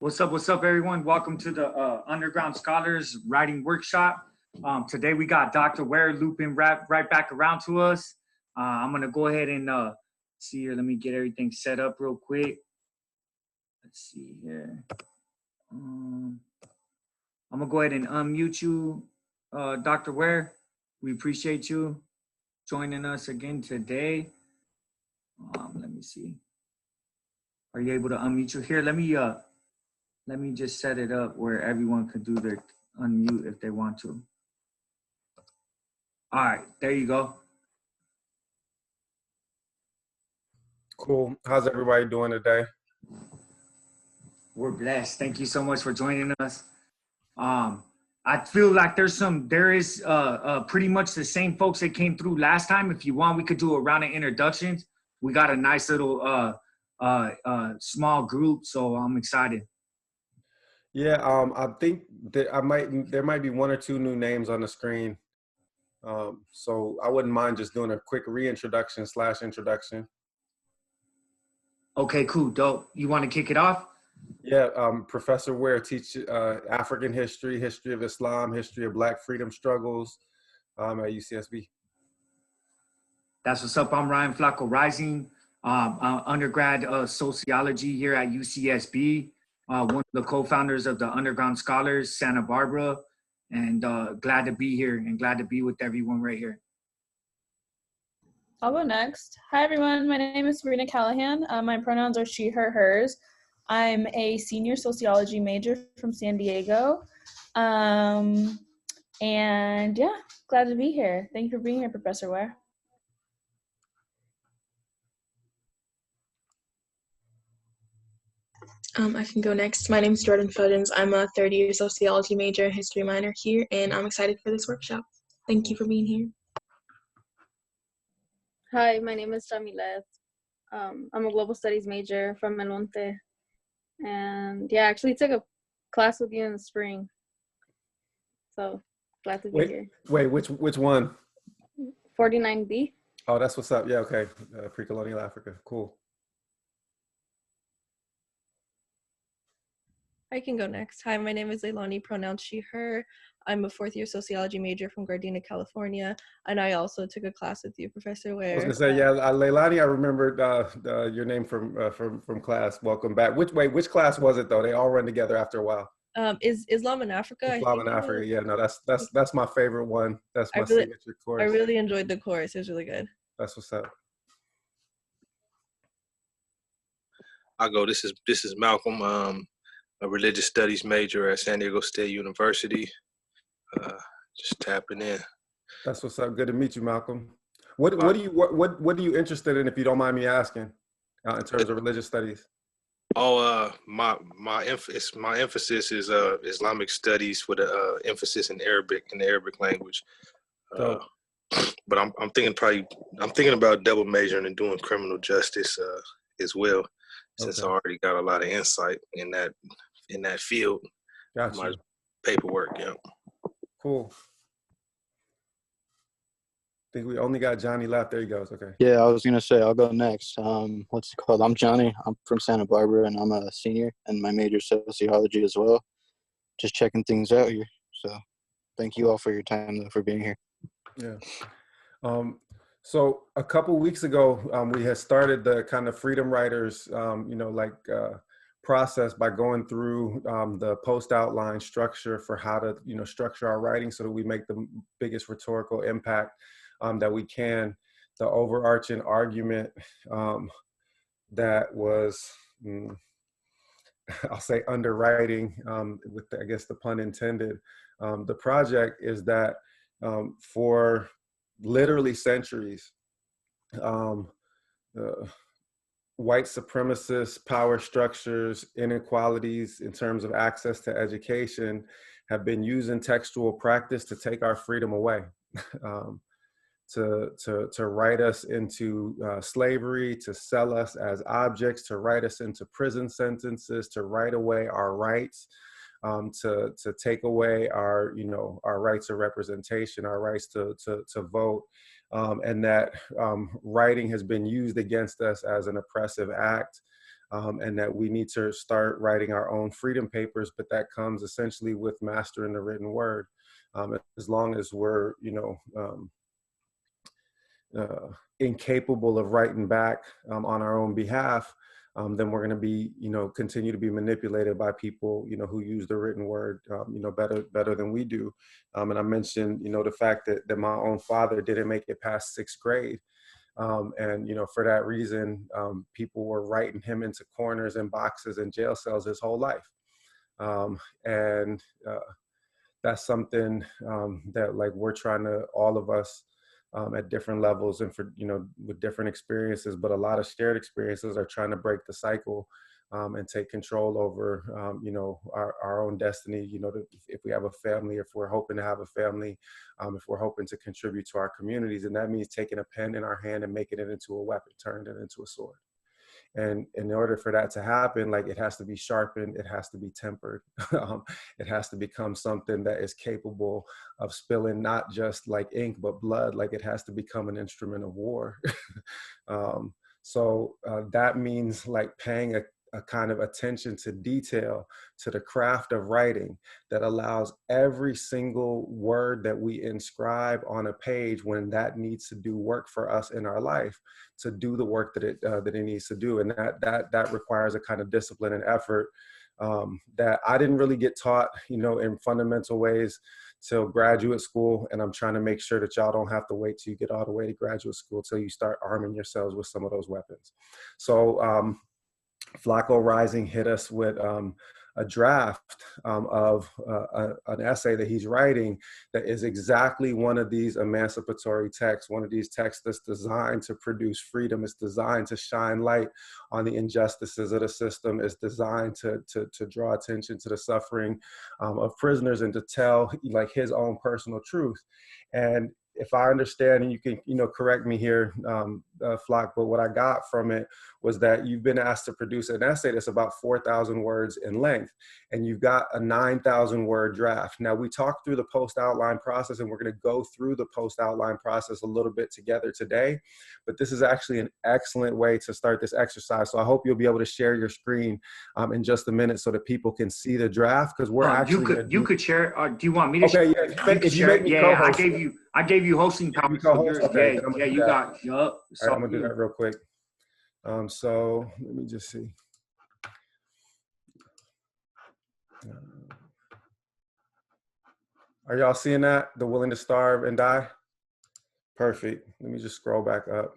What's up, everyone? Welcome to the Underground Scholars Writing Workshop. Today we got Dr. Ware looping right back around to us. I'm gonna go ahead and see here. Let me get everything set up real quick. Let's see here. I'm gonna go ahead and unmute you, Dr. Ware. We appreciate you joining us again today. Let me see. Are you able to unmute you here? Let me just set it up where everyone can do their unmute if they want to. All right, there you go. Cool. How's everybody doing today? We're blessed. Thank you so much for joining us. I feel like there is pretty much the same folks that came through last time. If you want, we could do a round of introductions. We got a nice little small group, so I'm excited. Yeah, I think that there might be one or two new names on the screen. So I wouldn't mind just doing a quick reintroduction / introduction. Okay, cool, dope. You want to kick it off? Yeah, Professor Ware teaches African history, history of Islam, history of Black freedom struggles at UCSB. That's what's up. I'm Ryan Flaco Rising, undergrad sociology here at UCSB. One of the co-founders of the Underground Scholars, Santa Barbara, and glad to be here and glad to be with everyone right here. I'll go next. Hi, everyone. My name is Sabrina Callahan. My pronouns are she, her, hers. I'm a senior sociology major from San Diego. And yeah, glad to be here. Thank you for being here, Professor Ware. I can go next. My name is Jordan Fudgens. I'm a third-year sociology major, history minor here, and I'm excited for this workshop. Thank you for being here. Hi, my name is Jamilet. I'm a global studies major from El Monte. And yeah, I actually took a class with you in the spring. So glad to be here. Wait, which one? 49B. Oh, that's what's up. Yeah, okay. Pre-colonial Africa. Cool. I can go next. Hi, my name is Leilani, pronouns she, her. I'm a fourth-year sociology major from Gardena, California, and I also took a class with you, Professor Ware. I was gonna say, yeah, Leilani, I remembered your name from class. Welcome back. Which class was it though? They all run together after a while. Is Islam in Africa? Islam in Africa, yeah, no, that's my favorite one. That's my signature course. I really enjoyed the course. It was really good. That's what's up. I'll go. This is Malcolm, a religious studies major at San Diego State University. Just tapping in. That's what's up. Good to meet you, Malcolm. What are you interested in, if you don't mind me asking, in terms of religious studies? Oh, my emphasis is Islamic studies with an emphasis in the Arabic language. But I'm thinking about double majoring and doing criminal justice as well, since I already got a lot of insight in that field. Gotcha. My paperwork, yeah. Cool. I think we only got Johnny left. There he goes. Okay. Yeah, I was gonna say I'll go next. What's it called? I'm Johnny. I'm from Santa Barbara, and I'm a senior, and my major is sociology as well. Just checking things out here. So, thank you all for your time, though, for being here. Yeah. So a couple weeks ago, we had started the kind of Freedom Writers, process by going through the post outline structure for how to, structure our writing so that we make the biggest rhetorical impact that we can. The overarching argument that was, I'll say, underwriting, with I guess the pun intended, the project is that for literally centuries, white supremacist power structures, inequalities in terms of access to education have been using textual practice to take our freedom away, to write us into slavery, to sell us as objects, to write us into prison sentences, to write away our rights, to take away our rights of representation, our rights to vote. And that writing has been used against us as an oppressive act. and that we need to start writing our own freedom papers, but that comes essentially with mastering the written word. As long as we're, incapable of writing back on our own behalf, then we're going to be, continue to be manipulated by people, who use the written word, better than we do. And I mentioned, the fact that my own father didn't make it past 6th grade. And, for that reason, people were writing him into corners and boxes and jail cells his whole life. And that's something that, like, we're trying to, all of us, at different levels and for, with different experiences, but a lot of shared experiences, are trying to break the cycle and take control over, our own destiny. If we have a family, if we're hoping to have a family, if we're hoping to contribute to our communities, and that means taking a pen in our hand and making it into a weapon, turning it into a sword. And in order for that to happen, like, it has to be sharpened, it has to be tempered, it has to become something that is capable of spilling not just like ink, but blood. Like, it has to become an instrument of war. So that means, like, paying a kind of attention to detail, to the craft of writing, that allows every single word that we inscribe on a page, when that needs to do work for us in our life, to do the work that it needs to do. And that requires a kind of discipline and effort that I didn't really get taught, in fundamental ways till graduate school. And I'm trying to make sure that y'all don't have to wait till you get all the way to graduate school till you start arming yourselves with some of those weapons. So Flaco Rising hit us with a draft of an essay that he's writing that is exactly one of these emancipatory texts, one of these texts that's designed to produce freedom. It's designed to shine light on the injustices of the system. It's designed to draw attention to the suffering of prisoners, and to tell, like, his own personal truth. And if I understand, and you can, correct me here, Flock, but what I got from it was that you've been asked to produce an essay that's about 4,000 words in length, and you've got a 9,000 word draft. Now, we talked through the post outline process, and we're going to go through the post outline process a little bit together today, but this is actually an excellent way to start this exercise. So I hope you'll be able to share your screen in just a minute so that people can see the draft, because we're actually you could share. Do you want me to? Okay, share? yeah. If you make me co-host, I gave you hosting power. So okay, you got. Yup. All right, I'm gonna do that real quick. So let me just see. Are y'all seeing that? The willing to starve and die? Perfect. Let me just scroll back up.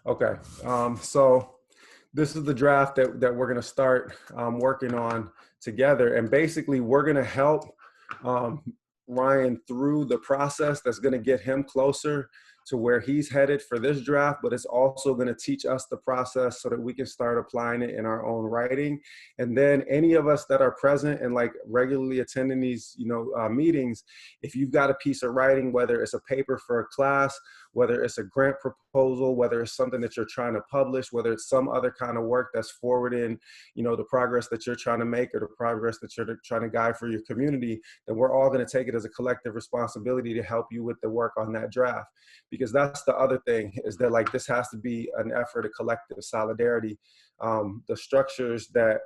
Okay. So this is the draft that we're gonna start working on together, and basically we're gonna help Ryan through the process that's gonna get him closer to where he's headed for this draft, but it's also going to teach us the process so that we can start applying it in our own writing. And then any of us that are present and, like, regularly attending these, meetings, if you've got a piece of writing, whether it's a paper for a class, whether it's a grant proposal, whether it's something that you're trying to publish, whether it's some other kind of work that's forwarding, the progress that you're trying to make or the progress that you're trying to guide for your community, then we're all going to take it as a collective responsibility to help you with the work on that draft. Because that's the other thing, is that, like, this has to be an effort of collective solidarity. The structures that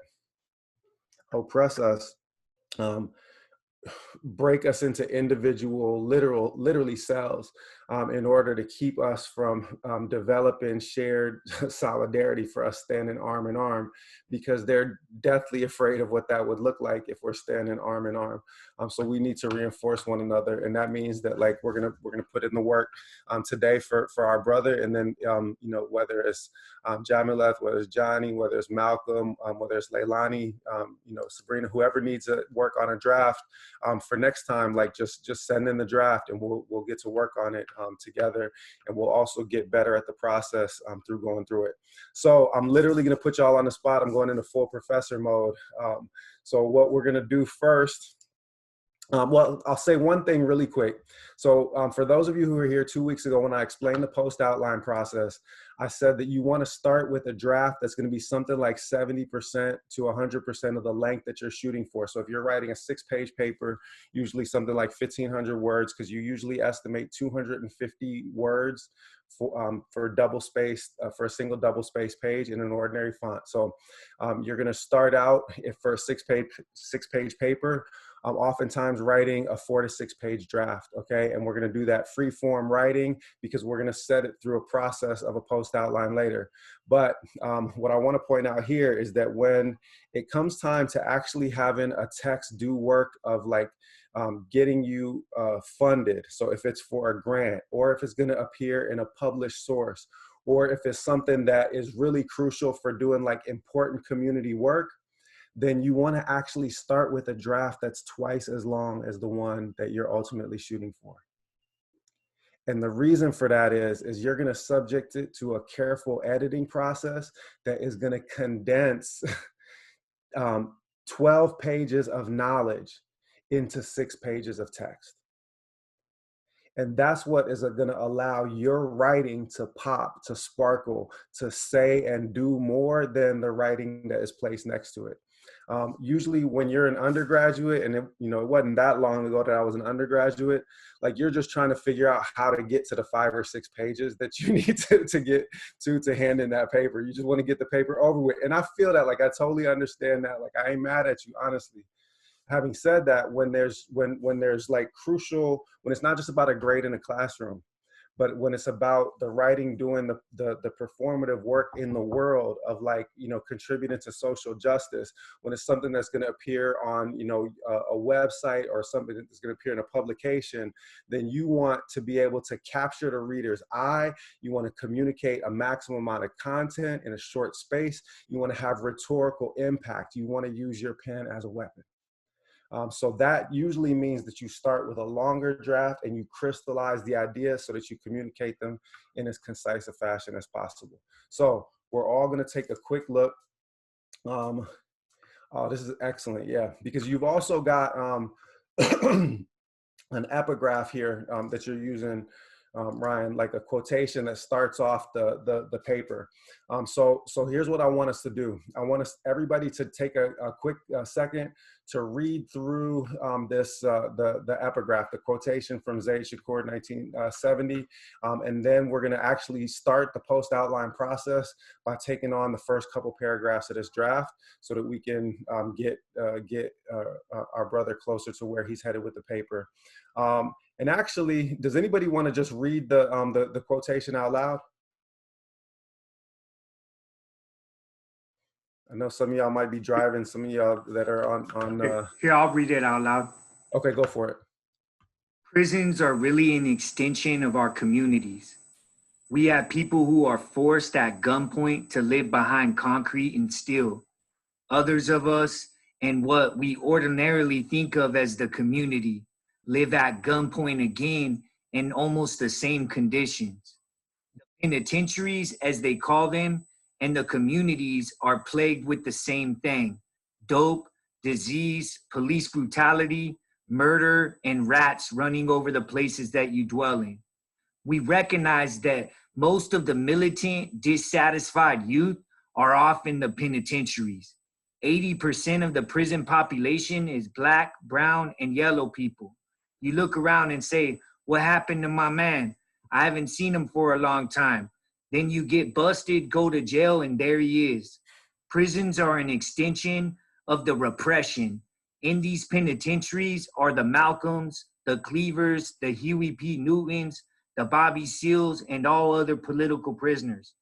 oppress us break us into individual, literally cells in order to keep us from developing shared solidarity, for us standing arm in arm, because they're deathly afraid of what that would look like if we're standing arm in arm. So we need to reinforce one another, and that means that, like, we're gonna put in the work today for our brother, and then whether it's Jamileth, whether it's Johnny, whether it's Malcolm, whether it's Leilani, Sabrina, whoever needs to work on a draft for next time, like, just send in the draft, and we'll get to work on it together, and we'll also get better at the process through going through it. So I'm literally going to put y'all on the spot. I'm going into full professor mode. So what we're going to do first, well, I'll say one thing really quick. So for those of you who were here 2 weeks ago when I explained the post outline process, I said that you want to start with a draft that's going to be something like 70% to 100% of the length that you're shooting for. So if you're writing a 6-page paper, usually something like 1,500 words, because you usually estimate 250 words for double spaced, for a single double spaced page in an ordinary font. So you're going to start out for a six page paper, oftentimes writing a 4 to 6 page draft. Okay. And we're going to do that free form writing because we're going to set it through a process of a post outline later. But what I want to point out here is that when it comes time to actually having a text do work of like getting you funded, so if it's for a grant or if it's going to appear in a published source, or if it's something that is really crucial for doing like important community work, then you want to actually start with a draft that's twice as long as the one that you're ultimately shooting for. And the reason for that is you're going to subject it to a careful editing process that is going to condense 12 pages of knowledge into 6 pages of text. And that's what is going to allow your writing to pop, to sparkle, to say and do more than the writing that is placed next to it. Usually when you're an undergraduate, and it wasn't that long ago that I was an undergraduate, like you're just trying to figure out how to get to the 5 or 6 pages that you need to get to hand in that paper. You just want to get the paper over with. And I feel that, like, I totally understand that. Like, I ain't mad at you, honestly. Having said that, when there's like crucial, when it's not just about a grade in a classroom, but when it's about the writing doing the performative work in the world of, like, contributing to social justice, when it's something that's going to appear on, a website or something that's going to appear in a publication, then you want to be able to capture the reader's eye. You want to communicate a maximum amount of content in a short space. You want to have rhetorical impact. You want to use your pen as a weapon. So that usually means that you start with a longer draft and you crystallize the ideas so that you communicate them in as concise a fashion as possible. So we're all going to take a quick look. Oh, this is excellent. Yeah, because you've also got an epigraph here that you're using, Ryan, like a quotation that starts off the paper. So here's what I want us to do. I want everybody to take a quick second to read through the epigraph, the quotation from Zaid Shakur, 1970. And then we're going to actually start the post outline process by taking on the first couple paragraphs of this draft so that we can get our brother closer to where he's headed with the paper. And actually, does anybody want to just read the quotation out loud? I know some of y'all might be driving, some of y'all that are on Here, I'll read it out loud. Okay, go for it. Prisons are really an extension of our communities. We have people who are forced at gunpoint to live behind concrete and steel. Others of us, and what we ordinarily think of as the community, live at gunpoint again in almost the same conditions. The penitentiaries, as they call them, and the communities are plagued with the same thing: dope, disease, police brutality, murder, and rats running over the places that you dwell in. We recognize that most of the militant, dissatisfied youth are off in the penitentiaries. 80% of the prison population is Black, brown, and yellow people. You look around and say, "What happened to my man? I haven't seen him for a long time." Then you get busted, go to jail, and there he is. Prisons are an extension of the repression. In these penitentiaries are the Malcolms, the Cleavers, the Huey P. Newtons, the Bobby Seals, and all other political prisoners.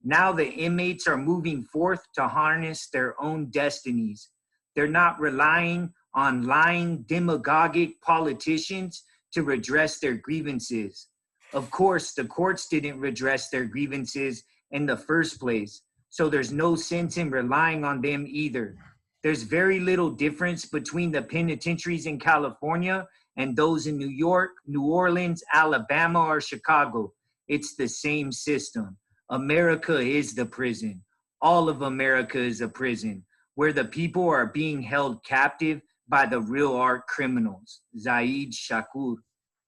Now the inmates are moving forth to harness their own destinies. They're not relying on lying, demagogic politicians to redress their grievances. Of course, the courts didn't redress their grievances in the first place, so there's no sense in relying on them either. There's very little difference between the penitentiaries in California and those in New York, New Orleans, Alabama, or Chicago. It's the same system. America is the prison. All of America is a prison where the people are being held captive by the real art criminals. Zaid Shakur,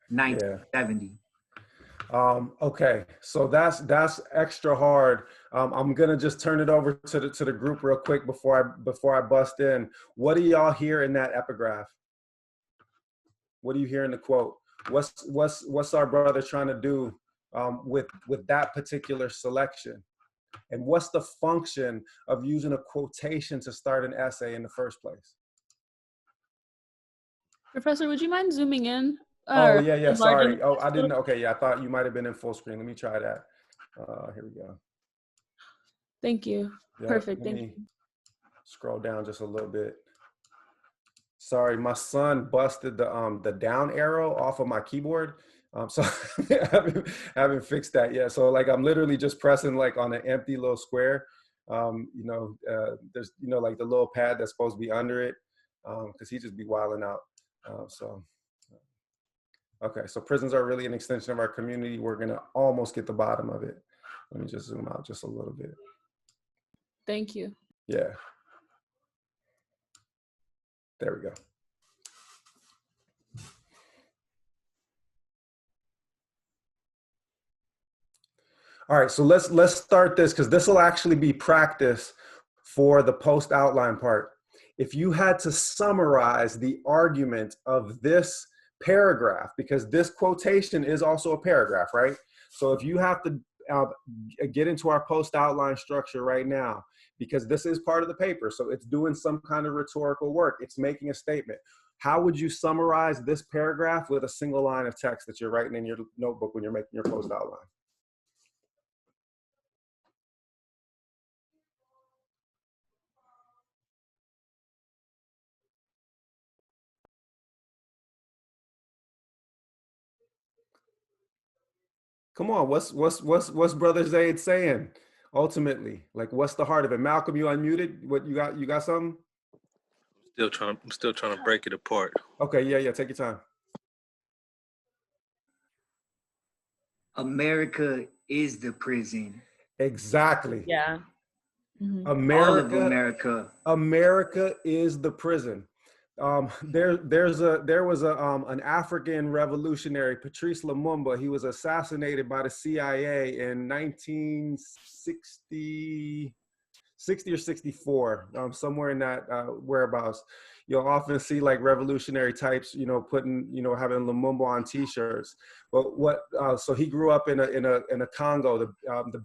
1970. Yeah. Okay, so that's extra hard. I'm gonna just turn it over to the group real quick before I bust in. What do y'all hear in that epigraph? What do you hear in the quote? What's our brother trying to do with that particular selection? And what's the function of using a quotation to start an essay in the first place? Professor, would you mind zooming in? Oh, Or yeah, enlarging sorry. Oh, the I didn't, text? okay, yeah, I thought you might have been in full screen. Let me try that. Here we go. Thank you. Yep, Perfect. let Thank me you. scroll down just a little bit. Sorry, my son busted the down arrow off of my keyboard. So I haven't fixed that yet. So like I'm literally just pressing like on an empty little square. There's like the little pad that's supposed to be under it, because he just be wilding out. Okay, so prisons are really an extension of our community. We're gonna almost get the bottom of it. Let me just zoom out just a little bit. Thank you. Yeah. There we go. All right, so let's start this, because this will actually be practice for the post outline part. If you had to summarize the argument of this paragraph, because this quotation is also a paragraph, right? So if you have to get into our post outline structure right now, because this is part of the paper, so it's doing some kind of rhetorical work, it's making a statement. How would you summarize this paragraph with a single line of text that you're writing in your notebook when you're making your post outline? Come on, what's Brother Zaid saying? Ultimately, like, what's the heart of it? Malcolm, you unmuted. What you got? You got something? I'm still trying to break it apart. Okay, yeah, take your time. America is the prison. Exactly. Yeah. Mhm. All of America America. is the prison. There was an African revolutionary, Patrice Lumumba. He was assassinated by the CIA in 1960 or 64, somewhere in that whereabouts. You'll often see like revolutionary types, having Lumumba on T-shirts. But so he grew up in a Congo. The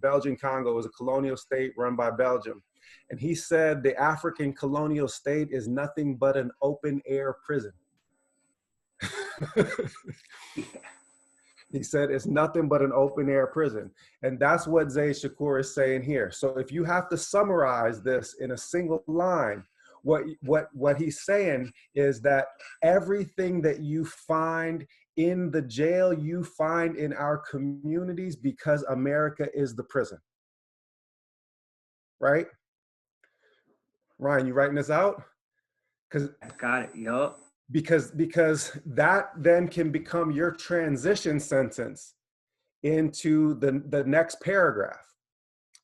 Belgian Congo was a colonial state run by Belgium, and he said the African colonial state is nothing but an open air prison. He said it's nothing but an open air prison. And that's what Zaid Shakur is saying here. So if you have to summarize this in a single line, what he's saying is that everything that you find in the jail, you find in our communities, because America is the prison. Right? Ryan, you writing this out? Got it. Yup. Because that then can become your transition sentence into the next paragraph,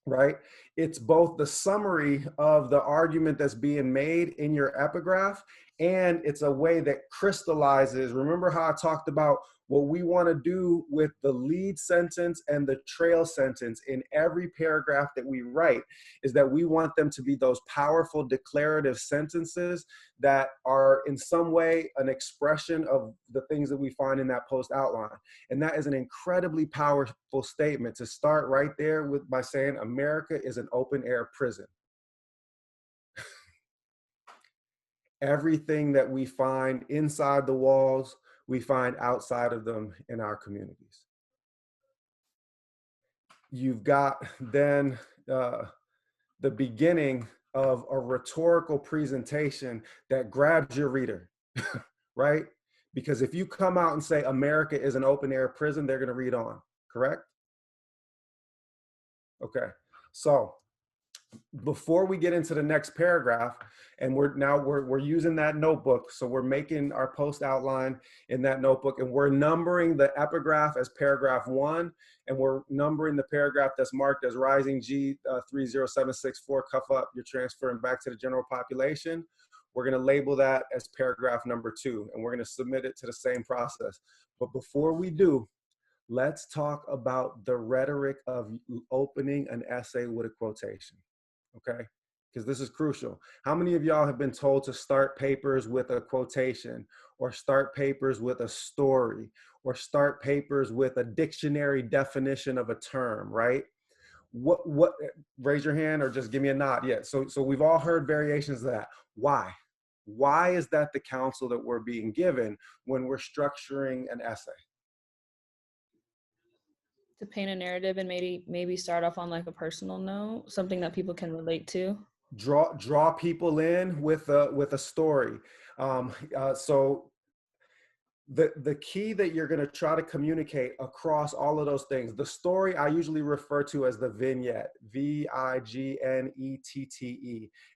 right? It's both the summary of the argument that's being made in your epigraph, and it's a way that crystallizes. Remember how I talked about what we want to do with the lead sentence and the trail sentence in every paragraph that we write, is that we want them to be those powerful declarative sentences that are in some way an expression of the things that we find in that post outline. And that is an incredibly powerful statement to start right there with, by saying America is an open air prison. Everything that we find inside the walls, we find outside of them in our communities. You've got then the beginning of a rhetorical presentation that grabs your reader, right? Because if you come out and say America is an open air prison, they're going to read on, correct? Okay, so before we get into the next paragraph, and we're using that notebook, so we're making our post outline in that notebook, and we're numbering the epigraph as paragraph 1, and we're numbering the paragraph that's marked as rising G 30764, cuff up, you're transferring back to the general population. We're going to label that as paragraph number 2, and we're going to submit it to the same process. But before we do, let's talk about the rhetoric of opening an essay with a quotation. Okay, because this is crucial. How many of y'all have been told to start papers with a quotation, or start papers with a story, or start papers with a dictionary definition of a term, right? What, raise your hand or just give me a nod. Yeah, so we've all heard variations of that. Why? Why is that the counsel that we're being given when we're structuring an essay? To paint a narrative and maybe start off on like a personal note, something that people can relate to. Draw people in with a story. So the key that you're going to try to communicate across all of those things, the story I usually refer to as the vignette, vignette.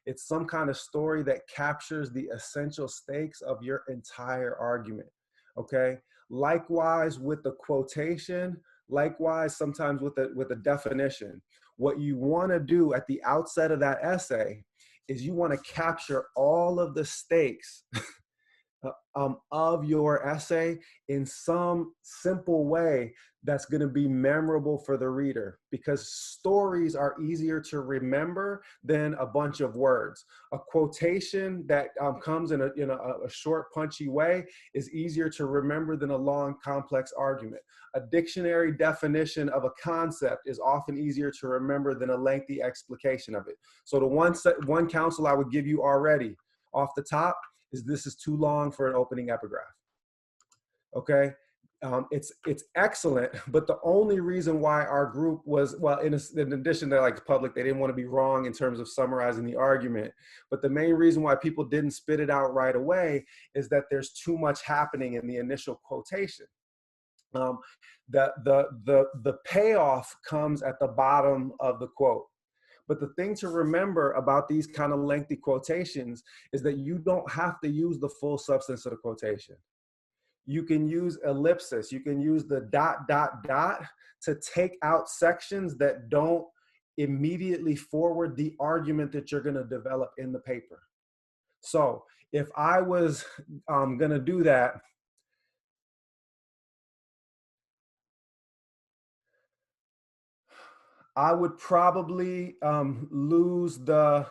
It's some kind of story that captures the essential stakes of your entire argument. Okay. Likewise with the quotation, likewise sometimes with the definition. What you want to do at the outset of that essay is you want to capture all of the stakes of your essay in some simple way that's going to be memorable for the reader, because stories are easier to remember than a bunch of words. A quotation that comes in a short, punchy way is easier to remember than a long, complex argument. A dictionary definition of a concept is often easier to remember than a lengthy explication of it. So the one counsel I would give you already off the top is this is too long for an opening epigraph. Okay, it's excellent, but the only reason why our group was, well, in addition to like public, they didn't want to be wrong in terms of summarizing the argument, but the main reason why people didn't spit it out right away is that there's too much happening in the initial quotation. The payoff comes at the bottom of the quote. But the thing to remember about these kind of lengthy quotations is that you don't have to use the full substance of the quotation. You can use ellipsis, you can use the ... to take out sections that don't immediately forward the argument that you're going to develop in the paper. So if I was going to do that, I would probably lose the,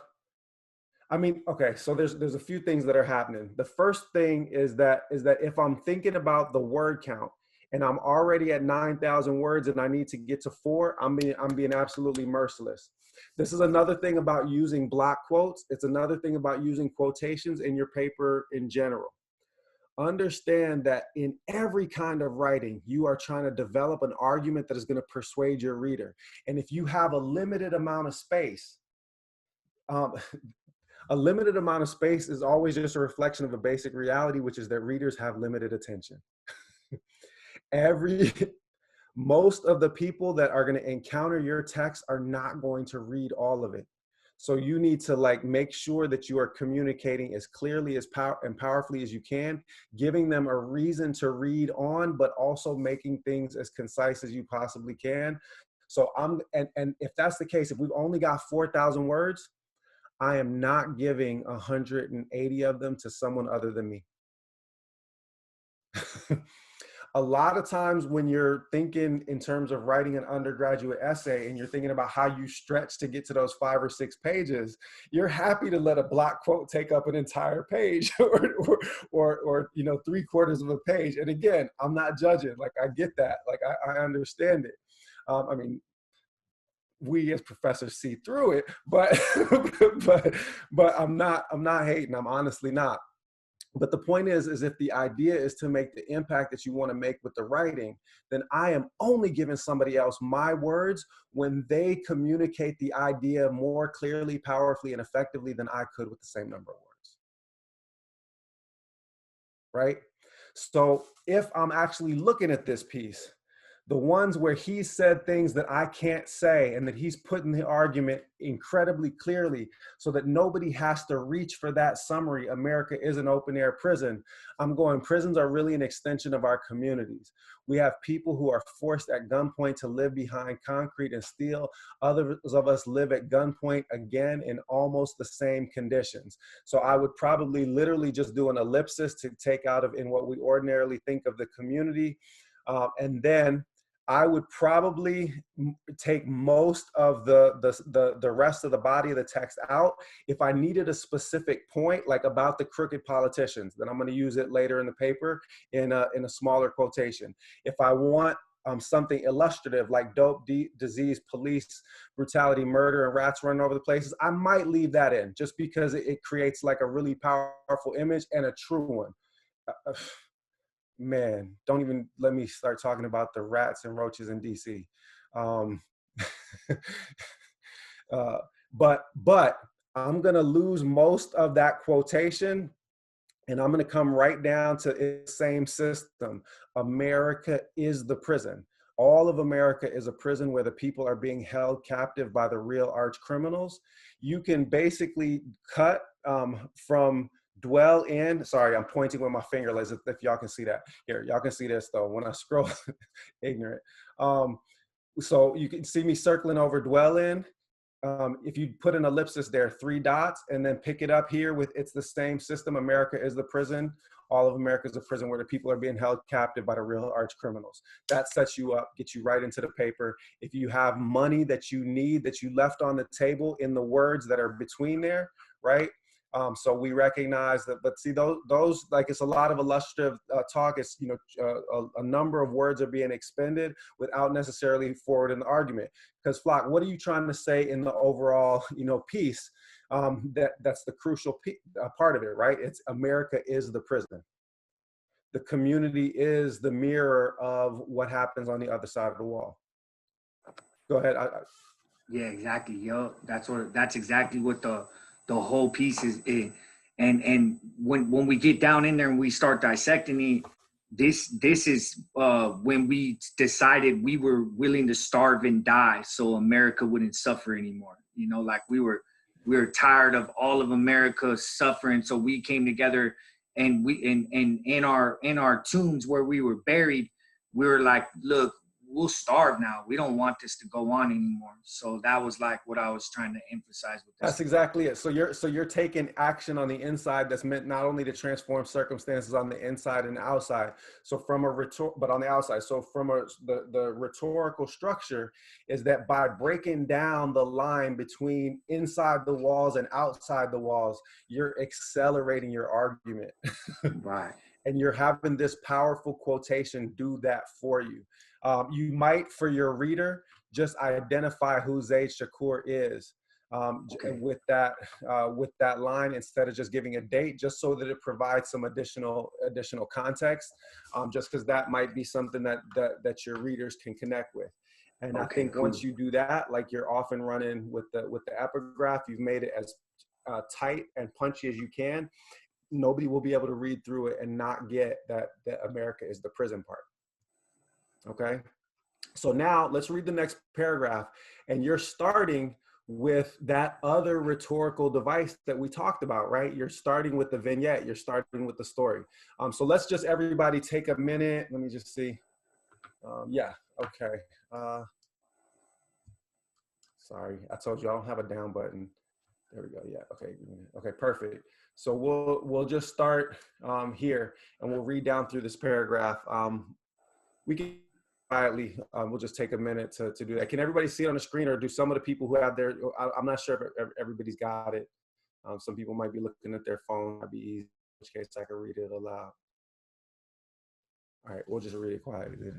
okay, so there's a few things that are happening. The first thing is that if I'm thinking about the word count and I'm already at 9,000 words and I need to get to 4, I'm being absolutely merciless. This is another thing about using block quotes. It's another thing about using quotations in your paper in general. Understand that in every kind of writing, you are trying to develop an argument that is going to persuade your reader. And if you have a limited amount of space, a limited amount of space is always just a reflection of a basic reality, which is that readers have limited attention. Most of the people that are going to encounter your text are not going to read all of it. So you need to make sure that you are communicating as clearly and powerfully as you can, giving them a reason to read on, but also making things as concise as you possibly can. So and if that's the case, if we've only got 4,000 words, I am not giving 180 of them to someone other than me. A lot of times when you're thinking in terms of writing an undergraduate essay and you're thinking about how you stretch to get to those 5 or 6 pages, you're happy to let a block quote take up an entire page or 3/4 of a page. And again, I'm not judging. I get that. I understand it. We as professors see through it, but I'm not hating. I'm honestly not. But the point is if the idea is to make the impact that you want to make with the writing, then I am only giving somebody else my words when they communicate the idea more clearly, powerfully, and effectively than I could with the same number of words. Right? So if I'm actually looking at this piece, the ones where he said things that I can't say and that he's putting the argument incredibly clearly so that nobody has to reach for that summary, America is an open air prison, I'm going, prisons are really an extension of our communities. We have people who are forced at gunpoint to live behind concrete and steel. Others of us live at gunpoint again in almost the same conditions. So I would probably literally just do an ellipsis to take out of in what we ordinarily think of the community. And then I would probably take most of the rest of the body of the text out. If I needed a specific point, like about the crooked politicians, then I'm going to use it later in the paper in a smaller quotation. If I want something illustrative like dope, disease, police brutality, murder, and rats running over the places, I might leave that in just because it creates like a really powerful image and a true one. Man, don't even let me start talking about the rats and roaches in DC. Um, but I'm gonna lose most of that quotation, and I'm gonna come right down to the same system. America is the prison. All of America is a prison where the people are being held captive by the real arch criminals. You can basically cut from dwell in, sorry, I'm pointing with my finger as if y'all can see that. Here, y'all can see this though, when I scroll, ignorant. So you can see me circling over dwell in. If you put an ellipsis there, 3 dots, and then pick it up here with it's the same system. America is the prison. All of America is a prison where the people are being held captive by the real arch criminals. That sets you up, gets you right into the paper. If you have money that you need, that you left on the table in the words that are between there, right? So we recognize that, but see those like it's a lot of illustrative talk. It's, you know, a number of words are being expended without necessarily forwarding the argument. Because Flock, what are you trying to say in the overall, you know, piece? That's the crucial part of it, right? It's America is the prison. The community is the mirror of what happens on the other side of the wall. Go ahead. Yeah, exactly. Yo, that's exactly what the whole piece is. And when we get down in there and we start dissecting it, this is when we decided we were willing to starve and die so America wouldn't suffer anymore. You know, like we were tired of all of America suffering, so we came together and we in our tombs where we were buried, we were like, look, we'll starve now. We don't want this to go on anymore. So that was like what I was trying to emphasize with this. That's exactly it. So you're taking action on the inside that's meant not only to transform circumstances on the inside and outside. So but on the outside. So from the rhetorical structure is that by breaking down the line between inside the walls and outside the walls, you're accelerating your argument. Right. And you're having this powerful quotation do that for you. You might, for your reader, just identify who Zaid Shakur is with that line instead of just giving a date, just so that it provides some additional context, just because that might be something that your readers can connect with. And I think once you do that, like you're off and running with the epigraph, you've made it as tight and punchy as you can. Nobody will be able to read through it and not get that America is the prison part. Okay, so now let's read the next paragraph, and you're starting with that other rhetorical device that we talked about, right? You're starting with the vignette, you're starting with the story. So let's just everybody take a minute. Let me just see. Yeah, okay. Sorry, I told you I don't have a down button. There we go. Yeah. Okay. Okay. Perfect. So we'll just start here, and we'll read down through this paragraph. We can quietly. We'll just take a minute to do that. Can everybody see it on the screen, or do some of the people who have their? I'm not sure if everybody's got it. Some people might be looking at their phone. Might be easy. In which case, I can read it aloud. All right. We'll just read it quietly.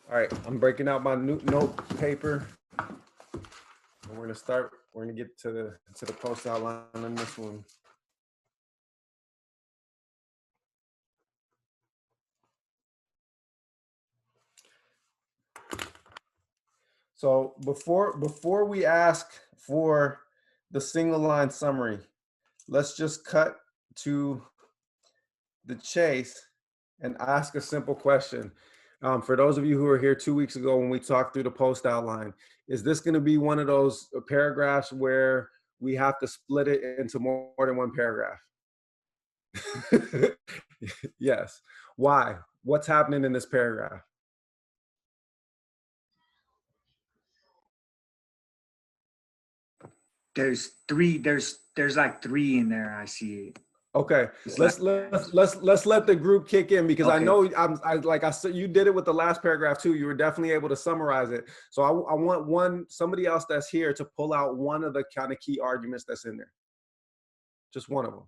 All right, I'm breaking out my new note paper. And we're gonna get to the post outline on this one. So before we ask for the single line summary, let's just cut to the chase and ask a simple question. For those of you who were here 2 weeks ago when we talked through the post outline, is this going to be one of those paragraphs where we have to split it into more than one paragraph? Yes. Why? What's happening in this paragraph? There's like three in there. I see it. Okay, It's let's let the group kick in, because I Okay. know like I said, you did it with the last paragraph too. You were definitely able to summarize it. So I want somebody else that's here to pull out one of the kind of key arguments that's in there. Just one of them.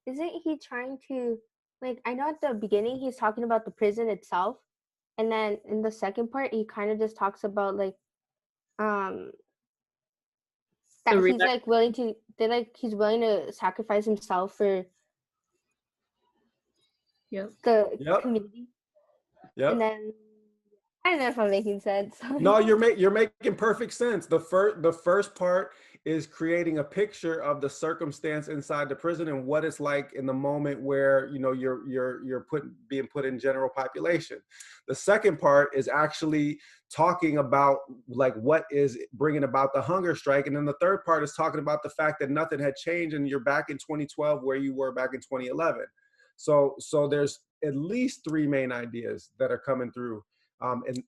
Isn't he trying to, like, I know at the beginning he's talking about the prison itself, and then in the second part he kind of just talks about like that he's like willing to, he's willing to sacrifice himself for the community. Yep. And then I don't know if I'm making sense. No, you're making perfect sense. The first part is creating a picture of the circumstance inside the prison and what it's like in the moment where you're being put in general population. The second part is actually talking about like what is bringing about the hunger strike, and then the third part is talking about the fact that nothing had changed and you're back in 2012 where you were back in 2011. So there's at least three main ideas that are coming through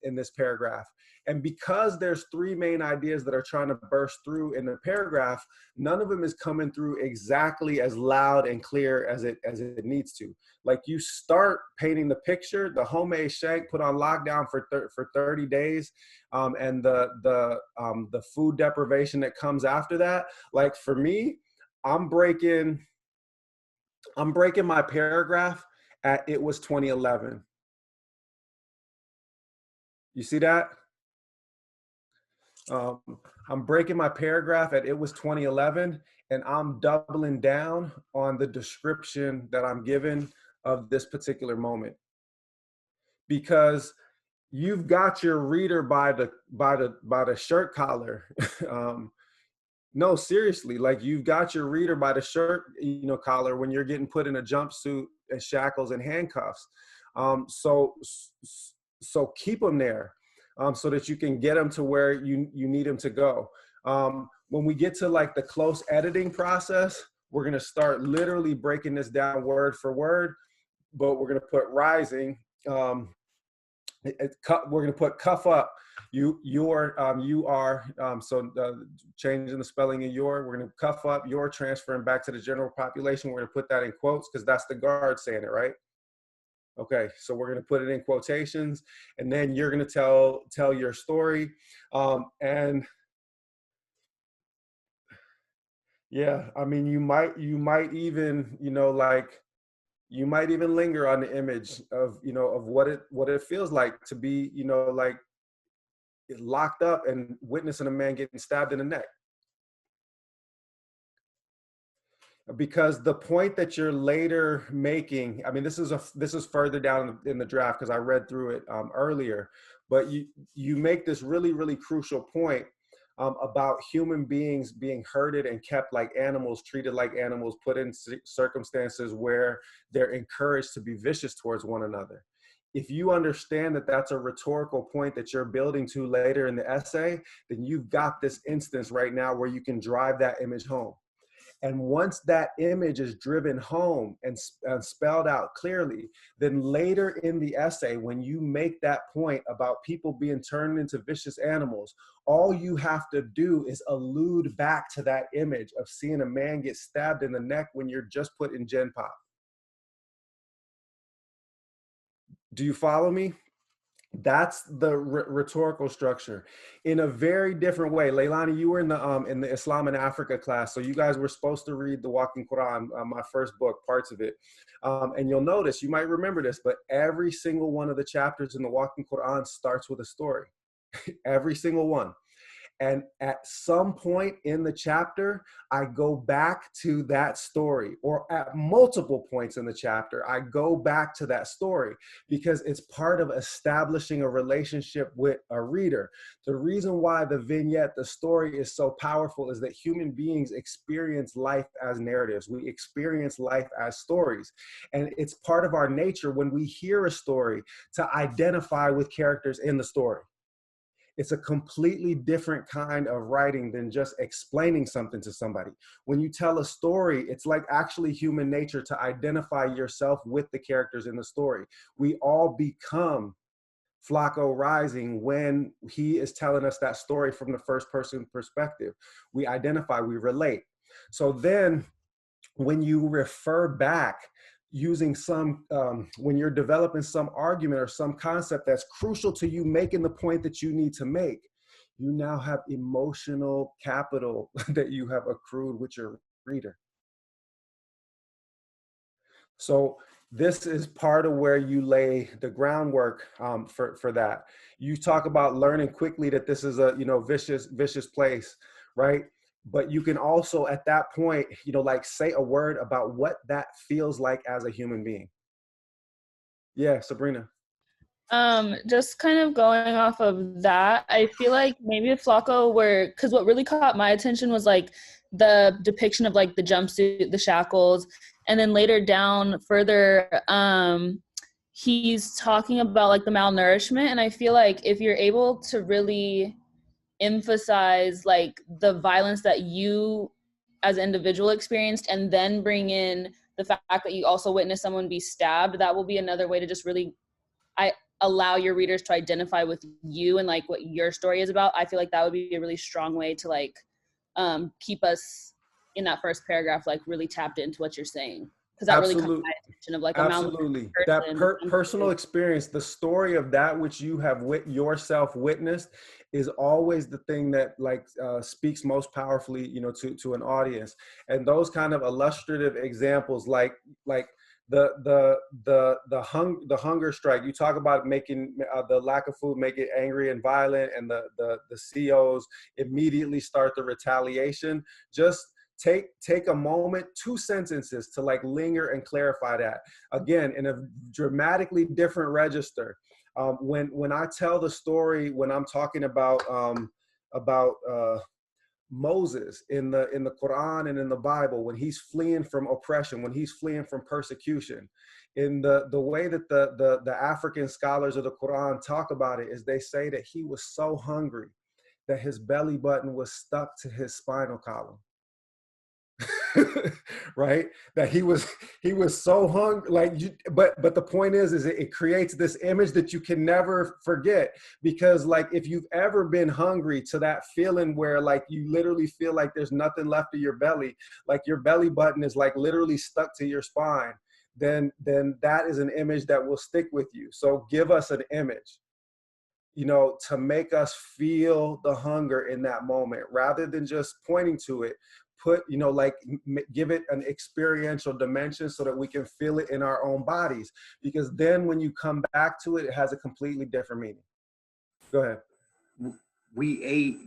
in this paragraph. And because there's three main ideas that are trying to burst through in the paragraph, none of them is coming through exactly as loud and clear as it needs to. Like, you start painting the picture, the homemade shank put on lockdown for 30 days, and the food deprivation that comes after that. Like, for me, I'm breaking my paragraph at it was 2011. You see that? I'm breaking my paragraph at it was 2011, and I'm doubling down on the description that I'm given of this particular moment. Because you've got your reader by the shirt collar. No, seriously, like, you've got your reader by the shirt, collar when you're getting put in a jumpsuit and shackles and handcuffs. So keep them there, so that you can get them to where you need them to go. When we get to like the close editing process, we're going to start literally breaking this down word for word, but we're going to put rising. We're going to put cuff up. You are, so changing the spelling of your, we're going to cuff up your, transferring back to the general population. We're going to put that in quotes because that's the guard saying it, right? Okay, so we're going to put it in quotations, and then you're going to tell your story. And yeah, I mean, you might even, you might even linger on the image of, of what it feels like to be, like, locked up and witnessing a man getting stabbed in the neck. Because the point that you're later making, I mean, this is further down in the draft because I read through it earlier, but you make this really, really crucial point about human beings being herded and kept like animals, treated like animals, put in circumstances where they're encouraged to be vicious towards one another. If you understand that that's a rhetorical point that you're building to later in the essay, then you've got this instance right now where you can drive that image home. And once that image is driven home and spelled out clearly, then later in the essay, when you make that point about people being turned into vicious animals, all you have to do is allude back to that image of seeing a man get stabbed in the neck when you're just put in Gen Pop. Do you follow me? That's the rhetorical structure. In a very different way, Leilani, you were in the Islam and Africa class, so you guys were supposed to read the Walking Quran, my first book, parts of it. And you'll notice, you might remember this, but every single one of the chapters in the Walking Quran starts with a story. Every single one. And at some point in the chapter, I go back to that story, or at multiple points in the chapter, I go back to that story because it's part of establishing a relationship with a reader. The reason why the vignette, the story is so powerful is that human beings experience life as narratives. We experience life as stories. And it's part of our nature when we hear a story to identify with characters in the story. It's a completely different kind of writing than just explaining something to somebody. When you tell a story, it's like actually human nature to identify yourself with the characters in the story. We all become Flaco Rising when he is telling us that story from the first person perspective. We identify, we relate. So then when you refer back using some, when you're developing some argument or some concept that's crucial to you making the point that you need to make, you now have emotional capital that you have accrued with your reader. So this is part of where you lay the groundwork for that. You talk about learning quickly that this is a vicious place, right? But you can also at that point, like say a word about what that feels like as a human being. Yeah, Sabrina. Just kind of going off of that, I feel like maybe if Flaco were, because what really caught my attention was like the depiction of like the jumpsuit, the shackles, and then later down further, he's talking about like the malnourishment. And I feel like if you're able to really emphasize like the violence that you as an individual experienced and then bring in the fact that you also witnessed someone be stabbed, that will be another way to just really allow your readers to identify with you and like what your story is about. I feel like that would be a really strong way to like keep us in that first paragraph like really tapped into what you're saying, because that really caught my attention of like a absolutely person. That personal experience, the story of that which you have yourself witnessed is always the thing that like speaks most powerfully to an audience. And those kind of illustrative examples like the hunger strike, you talk about making the lack of food make it angry and violent, and the COs immediately start the retaliation. Just take a moment, 2 sentences to like linger and clarify that again in a dramatically different register. When I tell the story, when I'm talking about Moses in the Quran and in the Bible, when he's fleeing from oppression, when he's fleeing from persecution, in the way that the African scholars of the Quran talk about it is they say that he was so hungry that his belly button was stuck to his spinal column. Right, that he was so hungry, like but the point is it creates this image that you can never forget, because like if you've ever been hungry to that feeling where like you literally feel like there's nothing left of your belly, like your belly button is like literally stuck to your spine, then that is an image that will stick with you. So give us an image to make us feel the hunger in that moment, rather than just pointing to it. Put, give it an experiential dimension so that we can feel it in our own bodies, because then when you come back to it, it has a completely different meaning. Go ahead. We ate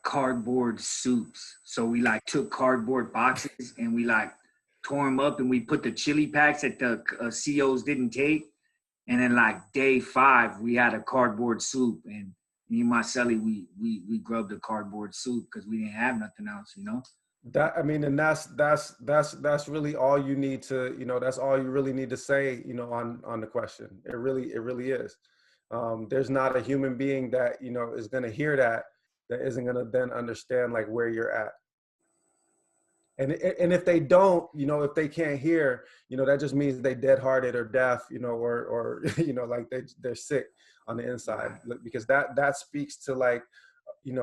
cardboard soups. So we like took cardboard boxes and we like tore them up and we put the chili packs that the COs didn't take. And then like day 5, we had a cardboard soup, and me and Marcelli, we grubbed a cardboard soup because we didn't have nothing else, That, I mean, and that's really all you need to, that's all you really need to say, on the question. It really is. There's not a human being that, is going to hear that isn't going to then understand like where you're at. And if they don't, if they can't hear, that just means they dead-hearted or deaf, or like they're sick on the inside, because that speaks to like,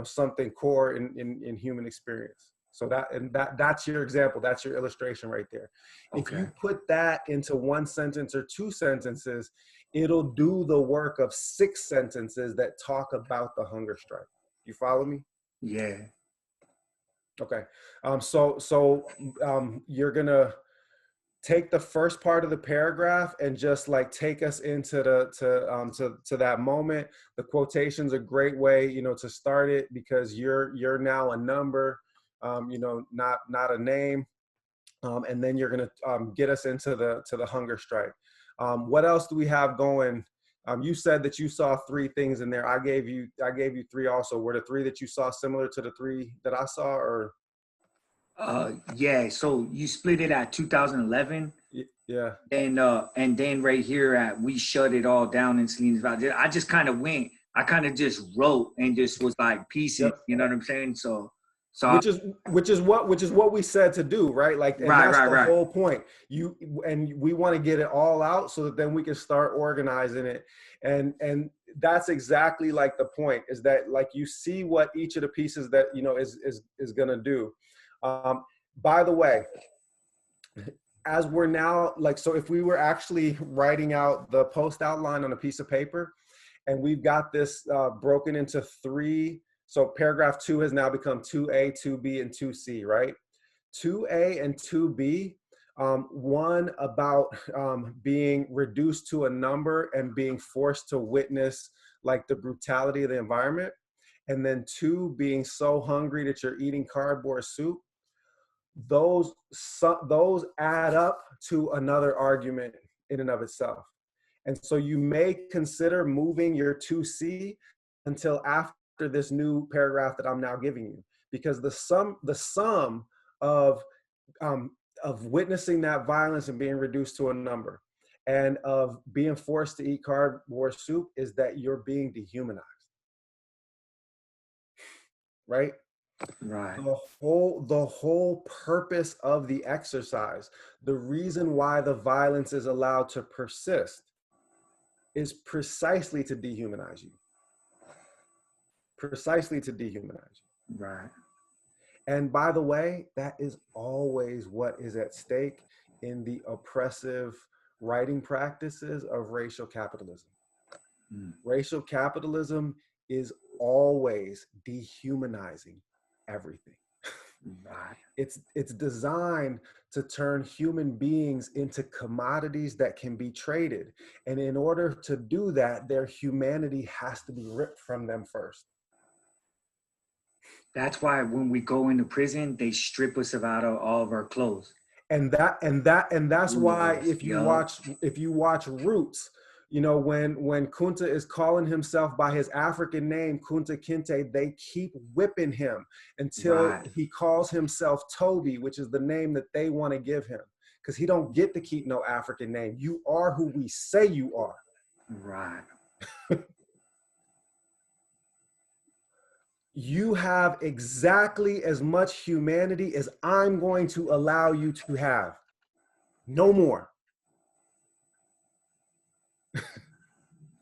something core in human experience. So that's your example, that's your illustration right there. Okay. If you put that into 1 sentence or 2 sentences, it'll do the work of 6 sentences that talk about the hunger strike. You follow me? Yeah. Okay. You're gonna take the first part of the paragraph and just like take us into to that moment. The quotation's a great way, you know, to start it, because you're now a number, you know, not a name. And then you're gonna get us into the hunger strike. What else do we have going? You said that you saw 3 things in there. I gave you 3 also. Were the 3 that you saw similar to the 3 that I saw, or? Yeah, so you split it at 2011. Yeah. And then right here at we shut it all down in Salinas Valley. I just kind of just wrote and just was like piecing, Yep. you know what I'm saying? So which is what we said to do, right? Like, and that's the whole point. We want to get it all out so that then we can start organizing it. And that's exactly like the point, is that like you see what each of the pieces that, you know, is gonna do. By the way, as we're now like, so if we were actually writing out the post outline on a piece of paper, and we've got this broken into 3. So paragraph 2 has now become 2A, 2B, and 2C, right? 2A and 2B, one about being reduced to a number and being forced to witness like the brutality of the environment. And then 2, being so hungry that you're eating cardboard soup. Those add up to another argument in and of itself. And so you may consider moving your 2C until after this new paragraph that I'm now giving you, because the sum of witnessing that violence and being reduced to a number, and of being forced to eat cardboard soup, is that you're being dehumanized, right? right. The whole purpose of the exercise, the reason why the violence is allowed to persist, is precisely to dehumanize you. Precisely to dehumanize you. Right. And by the way, that is always what is at stake in the oppressive writing practices of racial capitalism. Racial capitalism is always dehumanizing everything. Right. It's designed to turn human beings into commodities that can be traded. And in order to do that, their humanity has to be ripped from them first. That's why when we go into prison, they strip us out of all of our clothes. And that's why if you watch Roots, you know, when Kunta is calling himself by his African name, Kunta Kinte, they keep whipping him until he calls himself Toby, which is the name that they want to give him, because he don't get to keep no African name. You are who we say you are. Right. You have exactly as much humanity as I'm going to allow you to have. No more.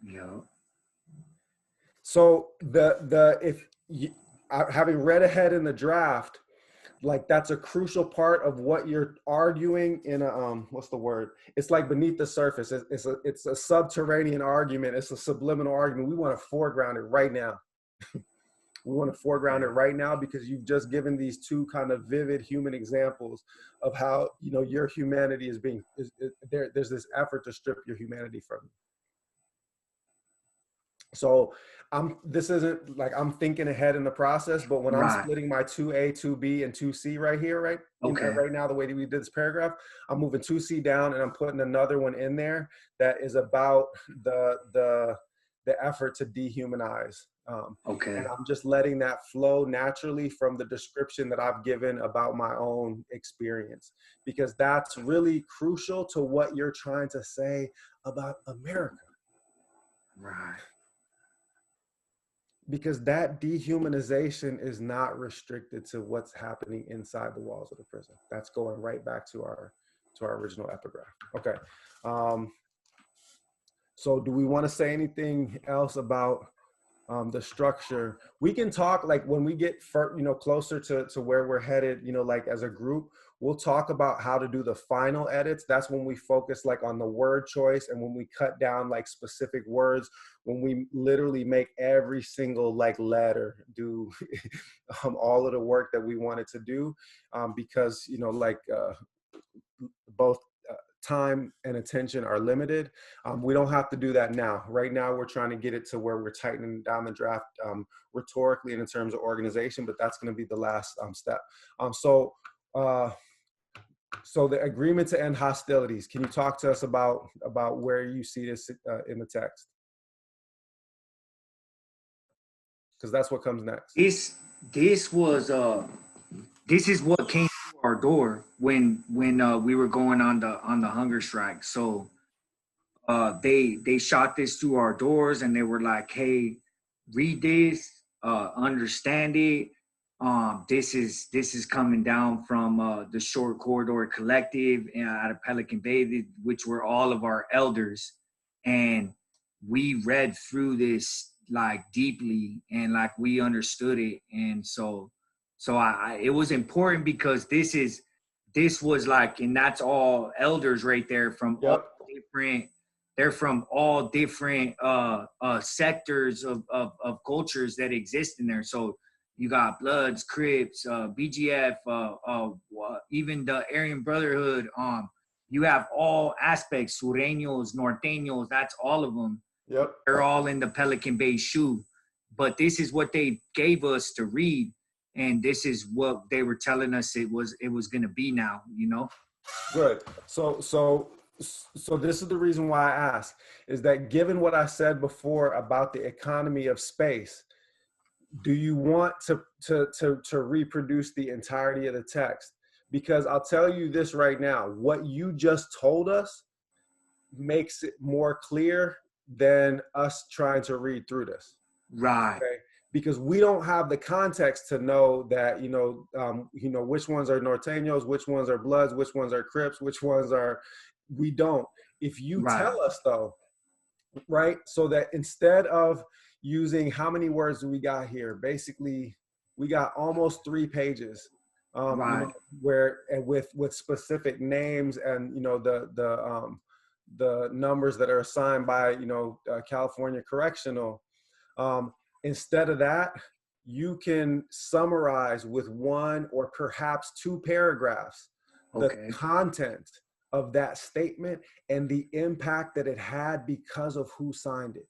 Yeah. So having read ahead in the draft, like that's a crucial part of what you're arguing in a what's the word? It's like beneath the surface. It's a subterranean argument. It's a subliminal argument. We want to foreground it right now. We want to foreground it right now because you've just given these 2 kind of vivid human examples of how, you know, your humanity is being there's this effort to strip your humanity from you. So this isn't like I'm thinking ahead in the process, but when I'm splitting my 2A, 2B, and 2C right here, right? Right now, the way that we did this paragraph, I'm moving 2C down and I'm putting another one in there that is about the effort to dehumanize. And I'm just letting that flow naturally from the description that I've given about my own experience, because that's really crucial to what you're trying to say about America. Right. Because that dehumanization is not restricted to what's happening inside the walls of the prison. That's going right back to our original epigraph. Okay. So do we want to say anything else about the structure. We can talk like when we get closer to where we're headed, like as a group, we'll talk about how to do the final edits. That's when we focus like on the word choice, and when we cut down like specific words, when we literally make every single like letter do all of the work that we wanted to do, because both time and attention are limited. We don't have to do that now. Right now, we're trying to get it to where we're tightening down the draft rhetorically and in terms of organization, but that's going to be the last step. So the agreement to end hostilities. Can you talk to us about where you see this in the text? Because that's what comes next. This is what came through our door when we were going on the hunger strike. So they shot this through our doors, and they were like, hey, read this, understand it. This is coming down from the Short Corridor Collective out of Pelican Bay, which were all of our elders, and we read through this like deeply, and like we understood it. And so it was important, because this was like, and that's all elders right there from all different. They're from all different sectors of cultures that exist in there. So you got Bloods, Crips, BGF, even the Aryan Brotherhood. You have all aspects, Sureños, Norteños, that's all of them. Yep. They're all in the Pelican Bay shoe. But this is what they gave us to read, and this is what they were telling us it was going to be now, Good. So this is the reason why I asked, is that given what I said before about the economy of space, do you want to reproduce the entirety of the text? Because I'll tell you this right now, what you just told us makes it more clear than us trying to read through this. Right. Okay? Because we don't have the context to know that, which ones are Norteños, which ones are Bloods, which ones are Crips, which ones are, we don't. If you tell us though, right? So that instead of using, how many words do we got here? Basically, we got almost 3 pages, where and with specific names and the numbers that are assigned by California Correctional. Instead of that, you can summarize with 1 or perhaps 2 paragraphs the content of that statement and the impact that it had because of who signed it.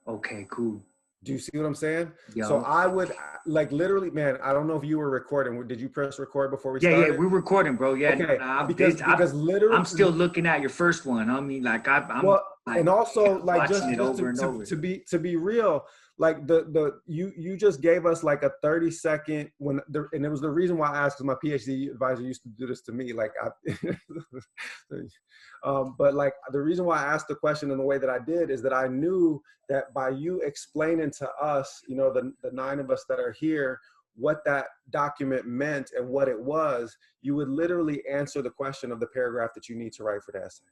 Okay, cool. Do you see what I'm saying? Yo. So I would like literally, man, I don't know if you were recording. Did you press record before we started? Yeah, we're recording, bro. Yeah, okay. Because literally, I'm still looking at your first one. I mean, like I'm well, like, and also like just over to be real, like you just gave us like a 30-second and it was the reason why I asked, because my PhD advisor used to do this to me. Like but like the reason why I asked the question in the way that I did is that I knew that by you explaining to us, the 9 of us that are here, what that document meant and what it was, you would literally answer the question of the paragraph that you need to write for the essay.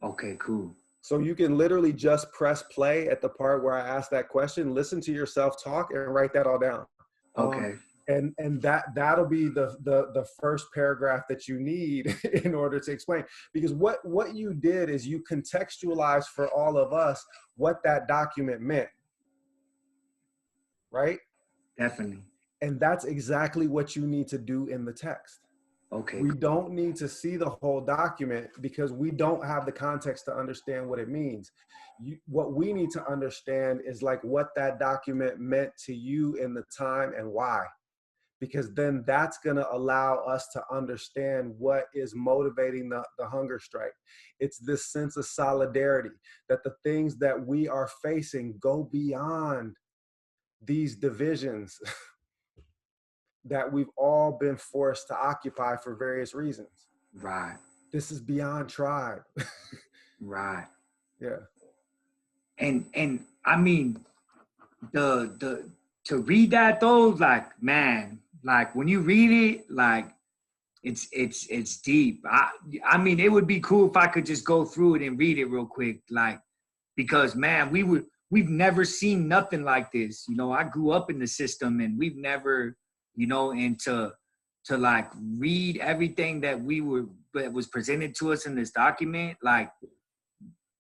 Okay, cool. So you can literally just press play at the part where I asked that question, listen to yourself talk, and write that all down. Okay. And that'll be the first paragraph that you need in order to explain. Because what you did is you contextualized for all of us what that document meant. Right? Definitely. And that's exactly what you need to do in the text. Okay. We don't need to see the whole document because we don't have the context to understand what it means. What we need to understand is like what that document meant to you in the time and why. Because then that's going to allow us to understand what is motivating the hunger strike. It's this sense of solidarity, that the things that we are facing go beyond these divisions that we've all been forced to occupy for various reasons. Right. This is beyond tribe. Right. Yeah. And I mean, to read that though, like, man, like when you read it, like it's deep. I mean, it would be cool if I could just go through it and read it real quick, like, because man, we we've never seen nothing like this. You know, I grew up in the system and we've never, you know, and to like read everything that was presented to us in this document, like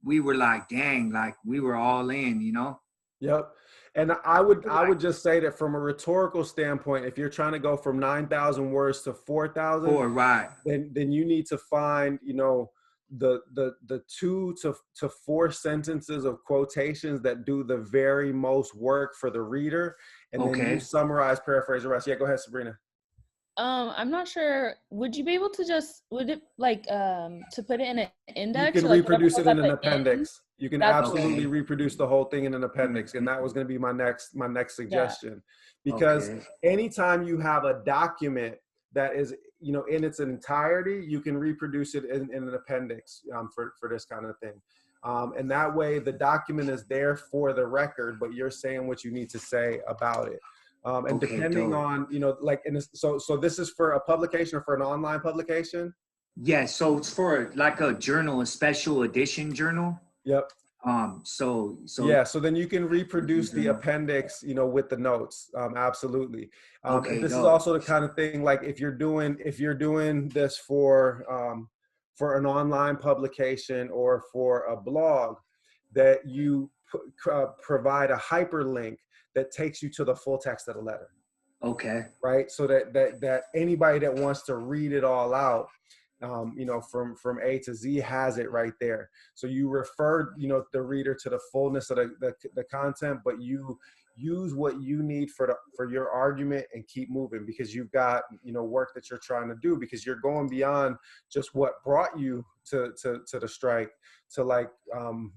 we were like, dang, like we were all in, you know? Yep. And I would just say that from a rhetorical standpoint, if you're trying to go from 9,000 words to 4,000, right. then you need to find, you know, the 2 to 4 sentences of quotations that do the very most work for the reader. And then you summarize, paraphrase the rest. Yeah, go ahead, Sabrina. I'm not sure. Would you be able to would it like to put it in an index? You can or like reproduce it in an end? appendix. You can That's absolutely reproduce the whole thing in an appendix. And that was going to be my next suggestion. Because anytime you have a document that is, you know, in its entirety, you can reproduce it in an appendix for this kind of thing. And that way the document is there for the record, but you're saying what you need to say about it. And depending on, you know, like, so this is for a publication or for an online publication? Yeah, so it's for like a journal, a special edition journal. Yep. So yeah, so then you can reproduce the appendix, you know, with the notes. Absolutely. And this is also the kind of thing, like if you're doing this for an online publication or for a blog, that you provide a hyperlink that takes you to the full text of the letter. Okay. Right. So that anybody that wants to read it all out, you know, from A to Z has it right there. So you refer, you know, the reader to the fullness of the content, but you use what you need for your argument and keep moving, because you've got, you know, work that you're trying to do, because you're going beyond just what brought you to the strike, to like,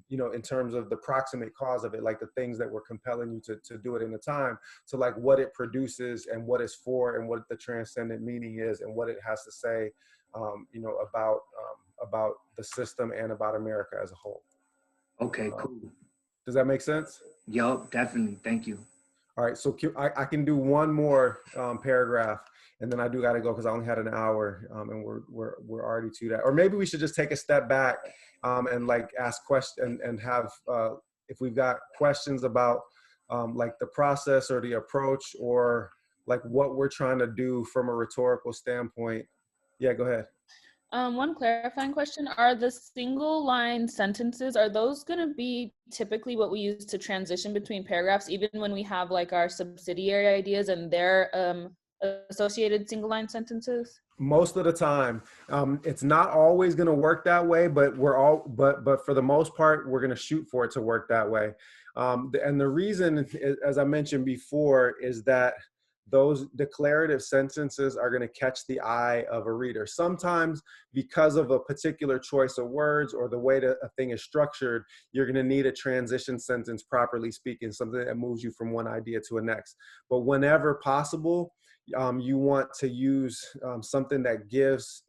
you know, in terms of the proximate cause of it, like the things that were compelling you to do it in the time, to like what it produces and what it's for and what the transcendent meaning is and what it has to say, you know, about the system and about America as a whole. Okay, cool. Does that make sense? Yup, definitely. Thank you. All right, so I can do one more paragraph, and then I do got to go because I only had an hour, and we're already to that. Or maybe we should just take a step back and like ask questions and have if we've got questions about like the process or the approach or like what we're trying to do from a rhetorical standpoint. Yeah, go ahead. One clarifying question: are the single line sentences, are those going to be typically what we use to transition between paragraphs, even when we have like our subsidiary ideas and their associated single line sentences? Most of the time. It's not always going to work that way, but but for the most part, we're going to shoot for it to work that way. And the reason, as I mentioned before, is that those declarative sentences are going to catch the eye of a reader. Sometimes because of a particular choice of words or the way that a thing is structured, you're going to need a transition sentence, properly speaking, something that moves you from one idea to the next. But whenever possible, you want to use something that gives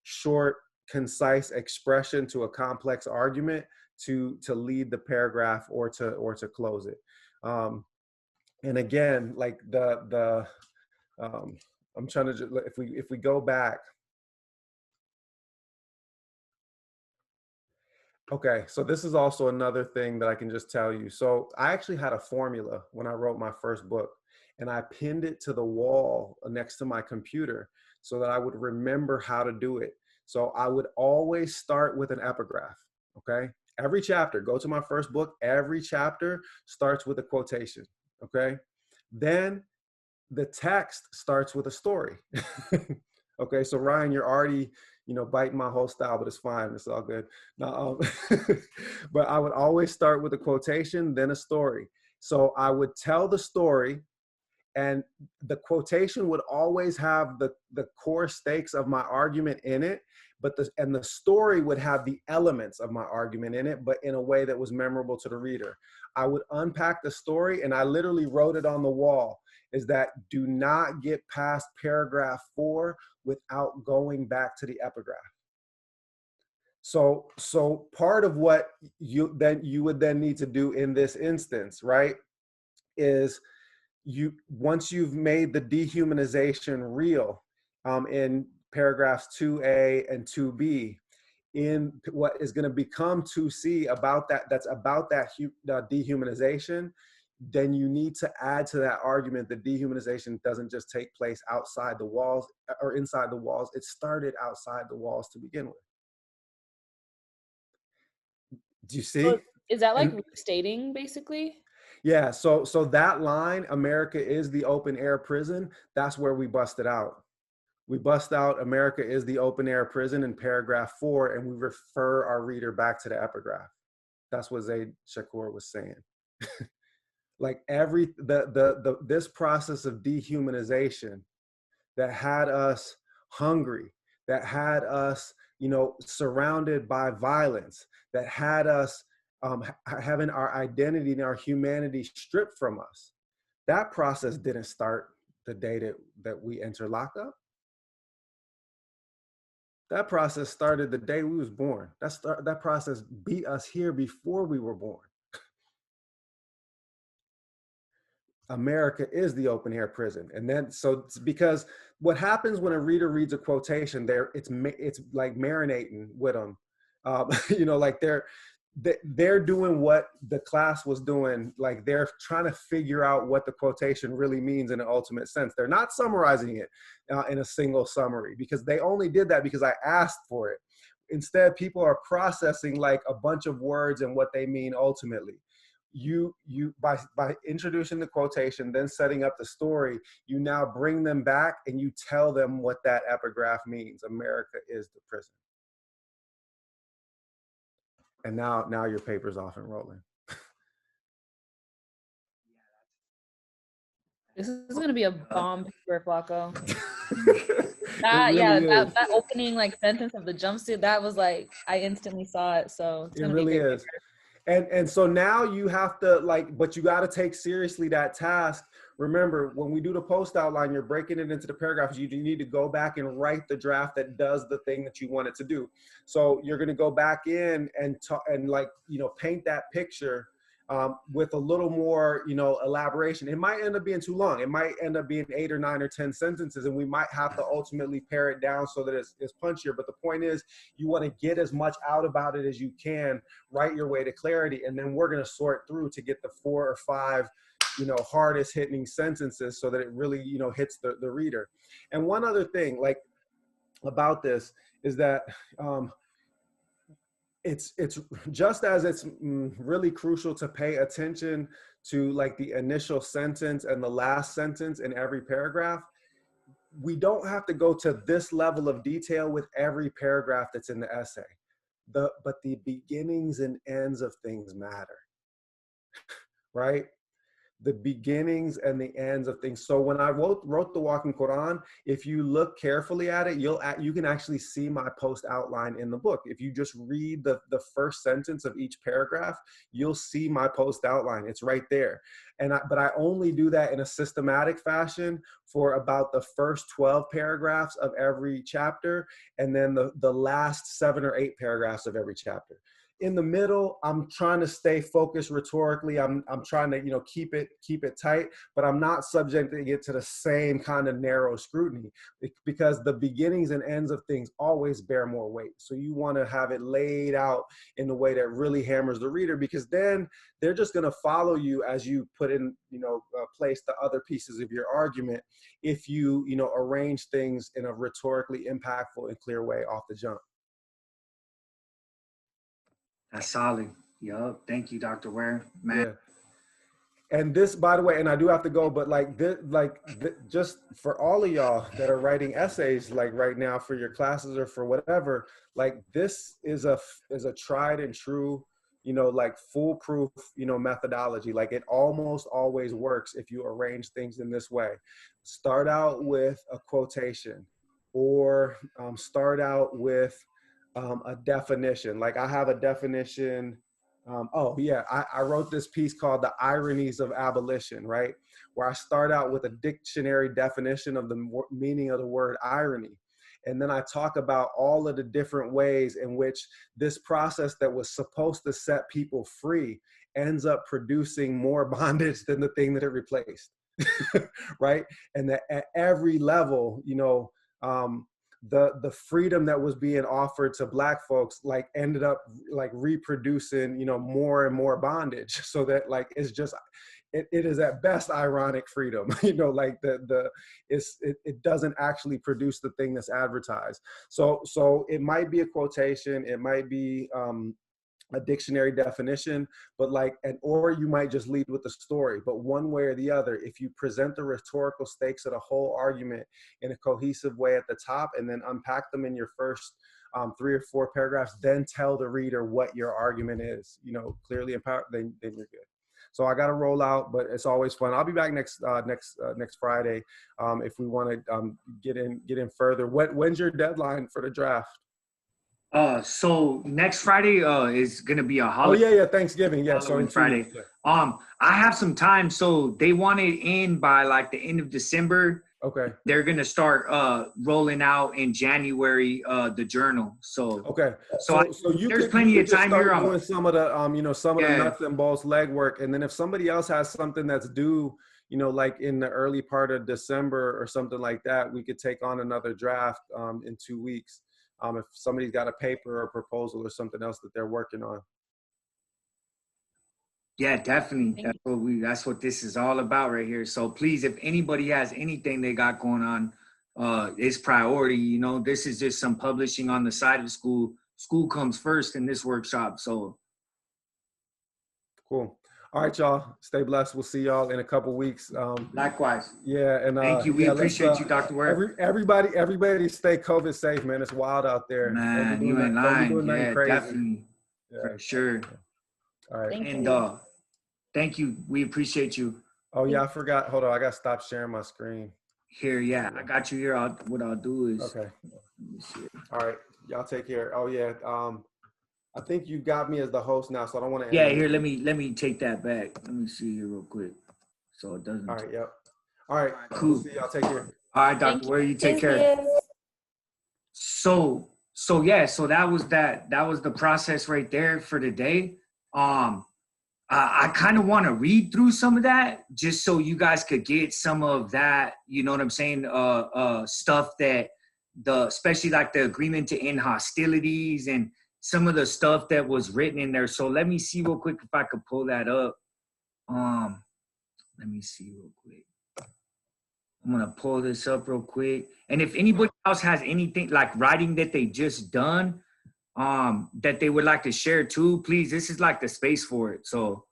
short, concise expression to a complex argument to lead the paragraph or to close it. And again, like I'm trying to just, if we go back. Okay, so this is also another thing that I can just tell you. So I actually had a formula when I wrote my first book, and I pinned it to the wall next to my computer so that I would remember how to do it. So I would always start with an epigraph, okay? Every chapter, go to my first book, every chapter starts with a quotation, okay? Then the text starts with a story. Okay, so Ryan, you're already, you know, biting my whole style, but it's fine. It's all good. Now, but I would always start with a quotation, then a story. So I would tell the story, and the quotation would always have the core stakes of my argument in it, but the story would have the elements of my argument in it, but in a way that was memorable to the reader. I would unpack the story, and I literally wrote it on the wall, is that do not get past paragraph 4 without going back to the epigraph. So part of what you would then need to do in this instance, right, is once you've made the dehumanization real in paragraphs 2A and 2B, in what is going to become 2C about that, that's about that dehumanization, then you need to add to that argument that dehumanization doesn't just take place outside the walls or inside the walls. It started outside the walls to begin with. Do you see? So is that like And restating basically? yeah, so that line, America is the open air prison, that's where we busted out. We bust out America is the open air prison in paragraph 4, and we refer our reader back to the epigraph. That's what Zaid Shakur was saying. Like this process of dehumanization that had us hungry, that had us, surrounded by violence, that had us having our identity and our humanity stripped from us. That process didn't start the day that we enter lockup. That process started the day we was born. That process beat us here before we were born. America is the open air prison. And then, so because what happens when a reader reads a quotation there, it's like marinating with them. Like they're doing what the class was doing. Like they're trying to figure out what the quotation really means in an ultimate sense. They're not summarizing it in a single summary, because they only did that because I asked for it. Instead, people are processing like a bunch of words and what they mean ultimately. You by introducing the quotation, then setting up the story, you now bring them back and you tell them what that epigraph means. America is the prison. And now your paper's off and rolling. This is gonna be a bomb paper, Flaco. That opening like sentence of the jumpsuit, that was like, I instantly saw it. So it's gonna it really be a great is. And so now you have to but you got to take seriously that task. Remember, when we do the post outline, you're breaking it into the paragraphs. You need to go back and write the draft that does the thing that you want it to do. So you're going to go back in and paint that picture with a little more, elaboration. It might end up being too long. It might end up being 8 or 9 or 10 sentences, and we might have to ultimately pare it down so that it's punchier. But the point is, you want to get as much out about it as you can, write your way to clarity, and then we're going to sort through to get the 4 or 5, hardest hitting sentences so that it really, hits the reader. And one other thing, like about this, is that it's just as it's really crucial to pay attention to like the initial sentence and the last sentence in every paragraph. We don't have to go to this level of detail with every paragraph that's in the essay. But the beginnings and ends of things matter, right? The beginnings and the ends of things. So when I wrote the Walking Quran, if you look carefully at it, you can actually see my post outline in the book. If you just read the first sentence of each paragraph, you'll see my post outline. It's right there. But I only do that in a systematic fashion for about the first 12 paragraphs of every chapter, and then the last 7 or 8 paragraphs of every chapter. In the middle, I'm trying to stay focused rhetorically. I'm trying to, keep it tight, but I'm not subjecting it to the same kind of narrow scrutiny, because the beginnings and ends of things always bear more weight. So you want to have it laid out in a way that really hammers the reader, because then they're just going to follow you as you put in, place the other pieces of your argument, if you, arrange things in a rhetorically impactful and clear way off the jump. That's solid. Yup. Thank you, Dr. Ware. Man. Yeah. And this, by the way, and I do have to go, but just for all of y'all that are writing essays, like right now for your classes or for whatever, like this is a tried and true, foolproof, methodology. Like it almost always works if you arrange things in this way. Start out with a quotation, or start out with a definition. Like I have a definition. I wrote this piece called The Ironies of Abolition, right? Where I start out with a dictionary definition of the meaning of the word irony. And then I talk about all of the different ways in which this process that was supposed to set people free ends up producing more bondage than the thing that it replaced, right? And that at every level, the freedom that was being offered to Black folks like ended up like reproducing, you know, more and more bondage. So that like it's just it is at best ironic freedom, you know, like it doesn't actually produce the thing that's advertised. So it might be a quotation, it might be a dictionary definition, but like, or you might just lead with the story. But one way or the other, if you present the rhetorical stakes of the whole argument in a cohesive way at the top, and then unpack them in your first 3 or 4 paragraphs, then tell the reader what your argument is, you know, clearly empowered, then you're good. So I got to roll out, but it's always fun. I'll be back next Friday if we want to get in further. When's your deadline for the draft? So next Friday is gonna be a holiday. Oh yeah, Thanksgiving. Yeah, so Friday. I have some time, so they want it in by like the end of December. Okay. They're gonna start rolling out in January the journal. So okay. So there's plenty of time here. I'm doing some of the you know, some of the nuts and bolts legwork, and then if somebody else has something that's due, you know, like in the early part of December or something like that, we could take on another draft in 2 weeks. If somebody's got a paper or proposal or something else that they're working on. Yeah, definitely. That's what this is all about right here. So please, if anybody has anything they got going on, it's priority. You know, this is just some publishing on the side of school. School comes first in this workshop. So cool. All right, y'all. Stay blessed. We'll see y'all in a couple weeks. Likewise. Yeah, and thank you. We appreciate you, Dr. Ware. Everybody stay COVID safe, man. It's wild out there. Man, you ain't lying. Yeah, definitely. Yeah. For sure. All right. And thank you. We appreciate you. Oh yeah, I forgot. Hold on, I gotta stop sharing my screen. Here, yeah, I got you here. What I'll do is okay. All right, y'all take care. Oh yeah, I think you got me as the host now, so I don't want to. Yeah, here, let me take that back. Let me see here real quick, so it doesn't. All right, yep. All right, cool. We'll see y'all. Take care. All right, Dr. Ware, you take care. So yeah, so that was the process right there for the day. I kind of want to read through some of that just so you guys could get some of that, you know what I'm saying, stuff that especially like the agreement to end hostilities and some of the stuff that was written in there. So let me see real quick if I could pull that up. Let me see real quick. I'm going to pull this up real quick. And if anybody else has anything like writing that they just done, that they would like to share too, please, this is like the space for it. So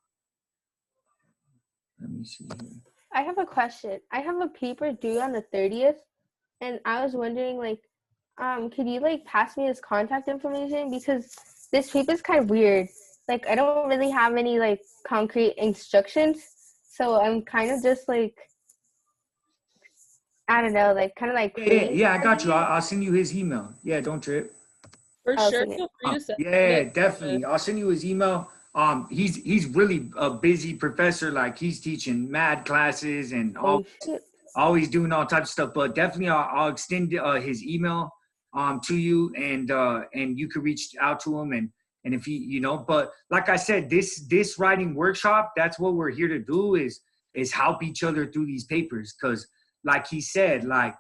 let me see here. I have a question. I have a paper due on the 30th, and I was wondering, like, could you like pass me his contact information, because this paper is kind of weird. Like, I don't really have any like concrete instructions, so I'm kind of just like, I don't know, like kind of like. Yeah, I got you. I'll send you his email. Yeah, don't trip. For sure, feel free to send it. Definitely. I'll send you his email. He's really a busy professor. Like, he's teaching mad classes and always doing all types of stuff. But definitely, I'll extend his email to you, and you can reach out to him and if he, you know. But like I said, this writing workshop, that's what we're here to do is help each other through these papers, because like he said, like.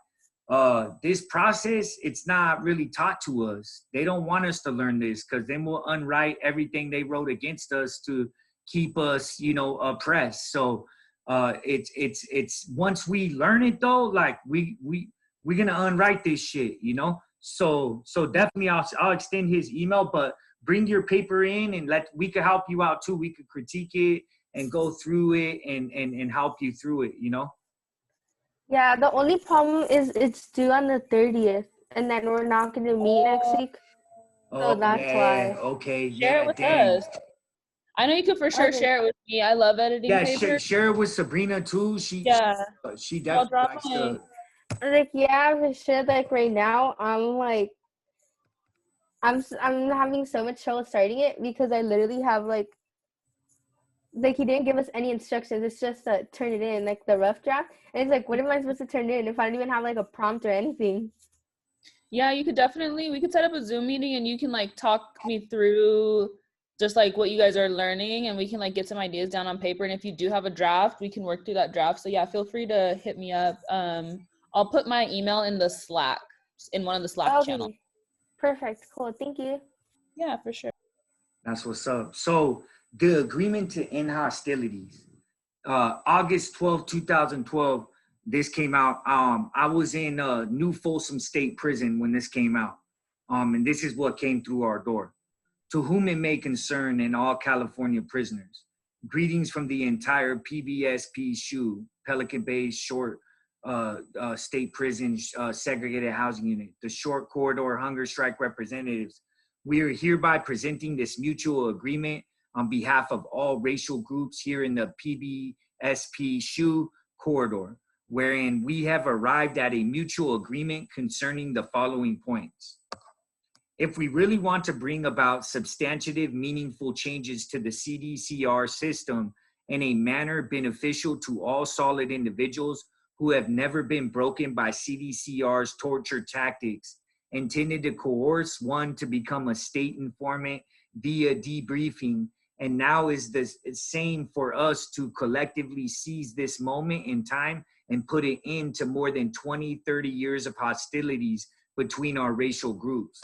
This process, it's not really taught to us. They don't want us to learn this, because then we'll unwrite everything they wrote against us to keep us, you know, oppressed. So it's once we learn it though, like we're gonna unwrite this shit, you know. So definitely I'll extend his email, but bring your paper in and we could help you out too. We could critique it and go through it and help you through it, you know. Yeah, the only problem is it's due on the 30th, and then we're not going to meet next week. So that's why. Okay. Share it with us. I know you could for sure share it with me. I love editing papers. Yeah, share it with Sabrina too. She definitely likes to. Like, yeah, for sure. Like right now, I'm having so much trouble starting it, because I literally have like he didn't give us any instructions. It's just turn it in, like the rough draft. And it's like, what am I supposed to turn in if I don't even have like a prompt or anything? Yeah, we could set up a Zoom meeting and you can like talk me through just like what you guys are learning, and we can like get some ideas down on paper. And if you do have a draft, we can work through that draft. So yeah, feel free to hit me up. I'll put my email in the Slack in one of the Slack channels. Okay. Perfect. Cool. Thank you. Yeah, for sure. That's what's up. So the agreement to end hostilities, August 12, 2012, this came out. I was in New Folsom State Prison when this came out. And this is what came through our door. To whom it may concern and all California prisoners, greetings from the entire PBSP SHU, Pelican Bay Short State Prison Segregated Housing Unit, the Short Corridor Hunger Strike representatives. We are hereby presenting this mutual agreement on behalf of all racial groups here in the PBSP SHU corridor, wherein we have arrived at a mutual agreement concerning the following points. If we really want to bring about substantive, meaningful changes to the CDCR system in a manner beneficial to all solid individuals who have never been broken by CDCR's torture tactics, intended to coerce one to become a state informant via debriefing, and now is the same for us to collectively seize this moment in time and put it into more than 20, 30 years of hostilities between our racial groups.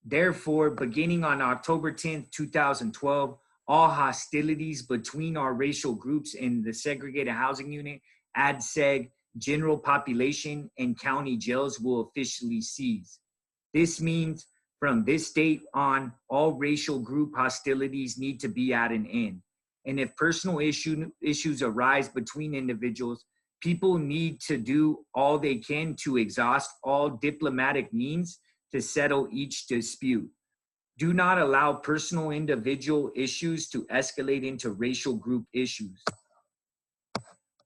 Therefore, beginning on October 10th, 2012, all hostilities between our racial groups in the segregated housing unit, ADSEG, general population, and county jails will officially cease. This means from this date on, all racial group hostilities need to be at an end. And if personal issues arise between individuals, people need to do all they can to exhaust all diplomatic means to settle each dispute. Do not allow personal individual issues to escalate into racial group issues.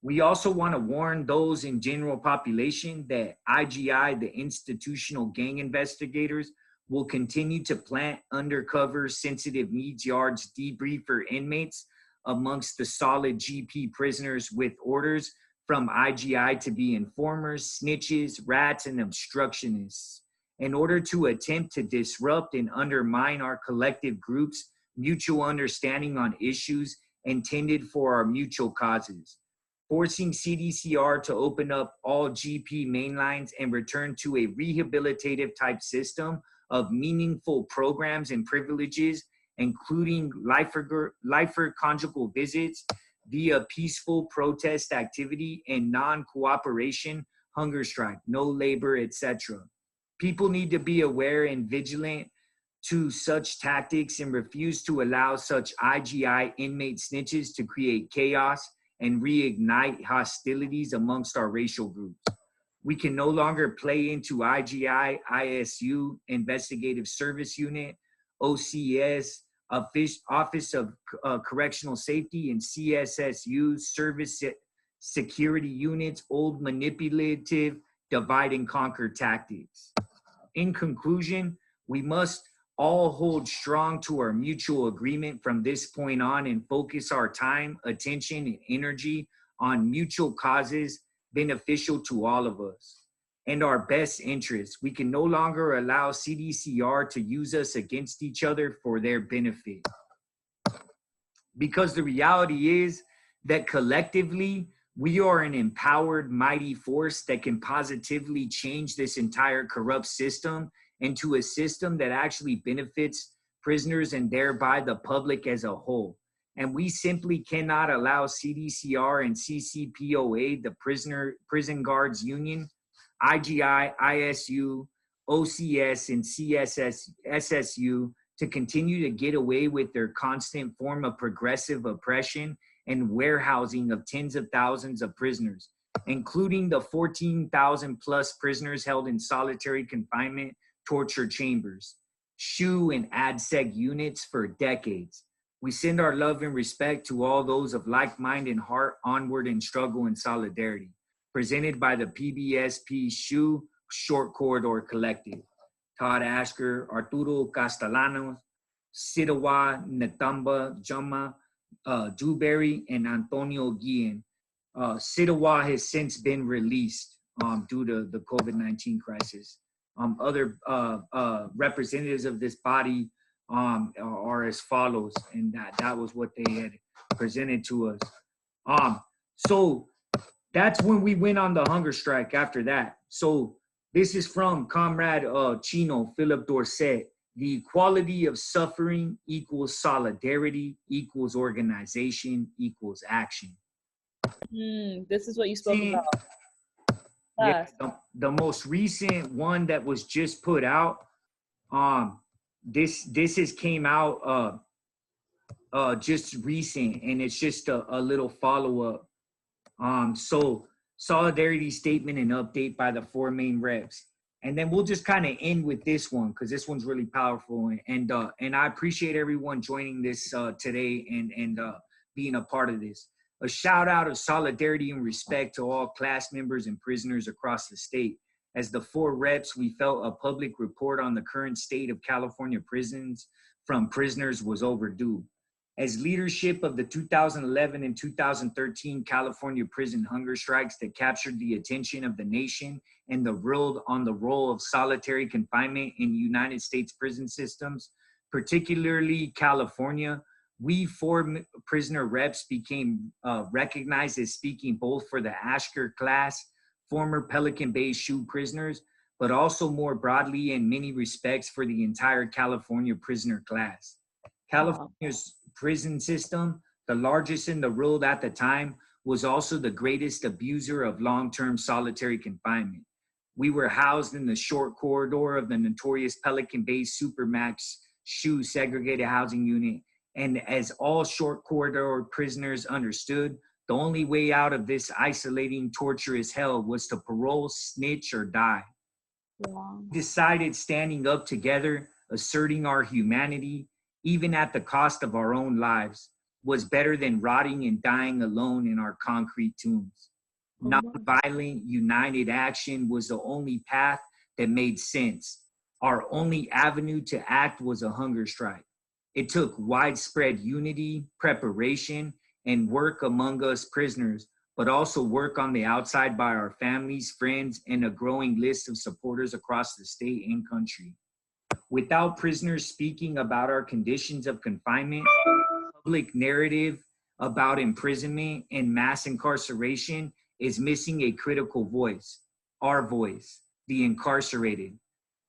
We also want to warn those in general population that IGI, the institutional gang investigators, will continue to plant undercover sensitive needs yards debriefer inmates amongst the solid GP prisoners with orders from IGI to be informers, snitches, rats, and obstructionists, in order to attempt to disrupt and undermine our collective groups' mutual understanding on issues intended for our mutual causes. Forcing CDCR to open up all GP mainlines and return to a rehabilitative type system of meaningful programs and privileges, including lifer conjugal visits via peaceful protest activity and non-cooperation, hunger strike, no labor, etc. People need to be aware and vigilant to such tactics and refuse to allow such IGI inmate snitches to create chaos and reignite hostilities amongst our racial groups. We can no longer play into IGI, ISU, Investigative Service Unit, OCS, Office of Correctional Safety, and CSSU, Service Security Units, old manipulative divide and conquer tactics. In conclusion, we must all hold strong to our mutual agreement from this point on and focus our time, attention, and energy on mutual causes beneficial to all of us and our best interests. We can no longer allow CDCR to use us against each other for their benefit. Because the reality is that collectively, we are an empowered, mighty force that can positively change this entire corrupt system into a system that actually benefits prisoners and thereby the public as a whole. And we simply cannot allow CDCR and CCPOA, the Prison Guards Union, IGI, ISU, OCS, and SSU to continue to get away with their constant form of progressive oppression and warehousing of tens of thousands of prisoners, including the 14,000 plus prisoners held in solitary confinement torture chambers, SHU and ADSEG units for decades. We send our love and respect to all those of like mind and heart onward in struggle and solidarity. Presented by the PBSP SHU Short Corridor Collective. Todd Asker, Arturo Castellanos, Sidawa Natamba Jama, Dewberry, and Antonio Guillen. Sidawa has since been released due to the COVID-19 crisis. Other representatives of this body are as follows, and that was what they had presented to us. So that's when we went on the hunger strike after that. So this is from Comrade Chino, Philip Dorset. The equality of suffering equals solidarity, equals organization, equals action. This is what you spoke See, about. yeah, Yes. the most recent one that was just put out, this has came out just recent, and it's just a little follow-up. So solidarity statement and update by the four main reps. And then we'll just kind of end with this one because this one's really powerful. And I appreciate everyone joining this today and being a part of this. A shout out of solidarity and respect to all class members and prisoners across the state. As the four reps, we felt a public report on the current state of California prisons from prisoners was overdue. As leadership of the 2011 and 2013 California prison hunger strikes that captured the attention of the nation and the world on the role of solitary confinement in United States prison systems, particularly California, we four prisoner reps became recognized as speaking both for the Ashker class, former Pelican Bay SHU prisoners, but also more broadly in many respects for the entire California prisoner class. California's prison system, the largest in the world at the time, was also the greatest abuser of long-term solitary confinement. We were housed in the short corridor of the notorious Pelican Bay Supermax SHU segregated housing unit, and as all short corridor prisoners understood, the only way out of this isolating, torturous hell was to parole, snitch, or die. Wow. We decided standing up together, asserting our humanity, even at the cost of our own lives, was better than rotting and dying alone in our concrete tombs. Nonviolent, united action was the only path that made sense. Our only avenue to act was a hunger strike. It took widespread unity, preparation, and work among us prisoners, but also work on the outside by our families, friends, and a growing list of supporters across the state and country. Without prisoners speaking about our conditions of confinement, public narrative about imprisonment and mass incarceration is missing a critical voice, our voice, the incarcerated.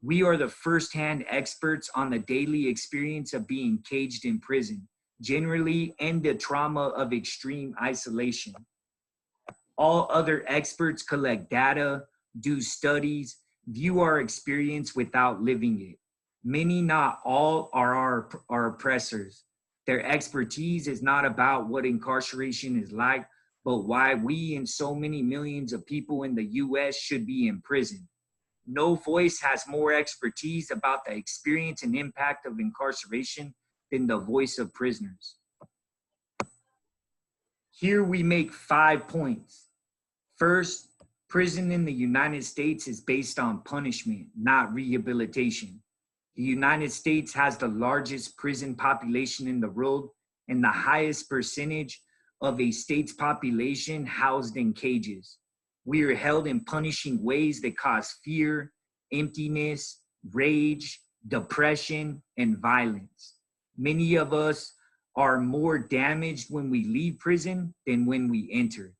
We are the firsthand experts on the daily experience of being caged in prison, generally, and the trauma of extreme isolation. All other experts collect data, do studies, view our experience without living it. Many, not all, are our oppressors. Their expertise is not about what incarceration is like, but why we and so many millions of people in the US should be in prison. No voice has more expertise about the experience and impact of incarceration than the voice of prisoners. Here we make 5 points. First, prison in the United States is based on punishment, not rehabilitation. The United States has the largest prison population in the world and the highest percentage of a state's population housed in cages. We are held in punishing ways that cause fear, emptiness, rage, depression, and violence. Many of us are more damaged when we leave prison than when we enter.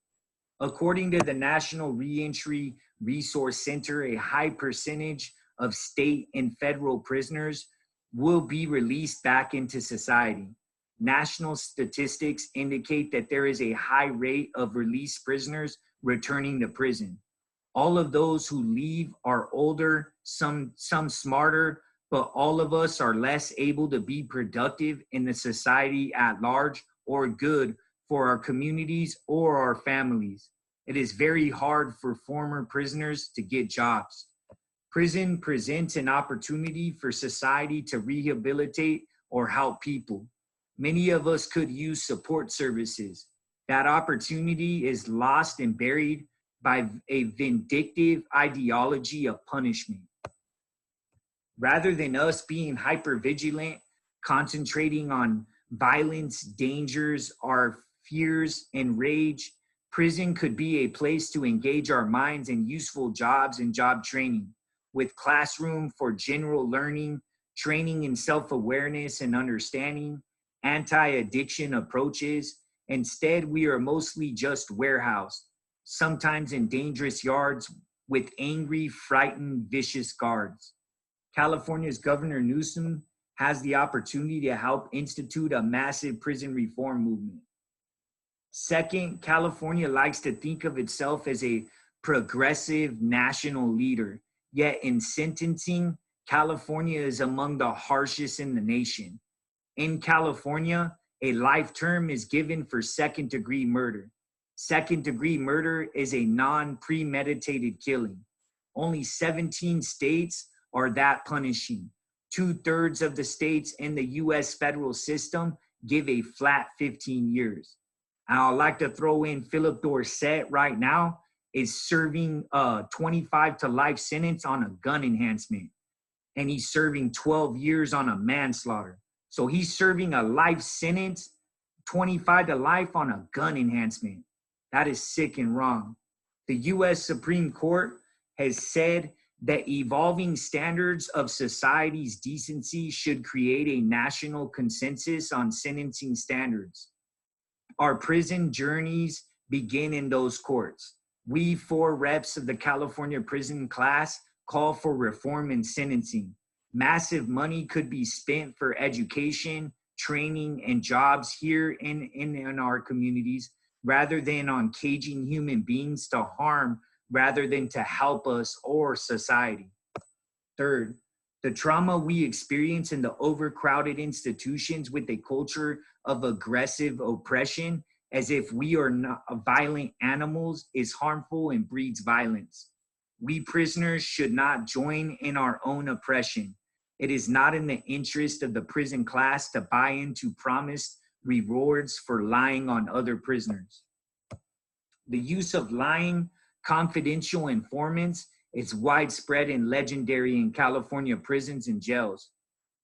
According to the National Reentry Resource Center, a high percentage of state and federal prisoners will be released back into society. National statistics indicate that there is a high rate of released prisoners returning to prison. All of those who leave are older, some smarter, but all of us are less able to be productive in the society at large or good for our communities or our families. It is very hard for former prisoners to get jobs. Prison presents an opportunity for society to rehabilitate or help people. Many of us could use support services. That opportunity is lost and buried by a vindictive ideology of punishment. Rather than us being hypervigilant, concentrating on violence, dangers, our fears, and rage, prison could be a place to engage our minds in useful jobs and job training, with classroom for general learning, training in self-awareness and understanding, anti-addiction approaches. Instead, we are mostly just warehoused, sometimes in dangerous yards with angry, frightened, vicious guards. California's Governor Newsom has the opportunity to help institute a massive prison reform movement. Second, California likes to think of itself as a progressive national leader, yet in sentencing, California is among the harshest in the nation. In California, a life term is given for second-degree murder. Second-degree murder is a non-premeditated killing. Only 17 states are that punishing. 2/3 of the states in the US federal system give a flat 15 years. And I'd like to throw in Philip Dorsett right now is serving a 25 to life sentence on a gun enhancement. And he's serving 12 years on a manslaughter. So he's serving a life sentence, 25 to life on a gun enhancement. That is sick and wrong. The US Supreme Court has said that evolving standards of society's decency should create a national consensus on sentencing standards. Our prison journeys begin in those courts. We 4 reps of the California prison class call for reform in sentencing. Massive money could be spent for education, training, and jobs here in our communities rather than on caging human beings to harm rather than to help us or society. Third, the trauma we experience in the overcrowded institutions with a culture of aggressive oppression as if we are not violent animals is harmful and breeds violence. We prisoners should not join in our own oppression. It is not in the interest of the prison class to buy into promised rewards for lying on other prisoners. The use of lying confidential informants is widespread and legendary in California prisons and jails.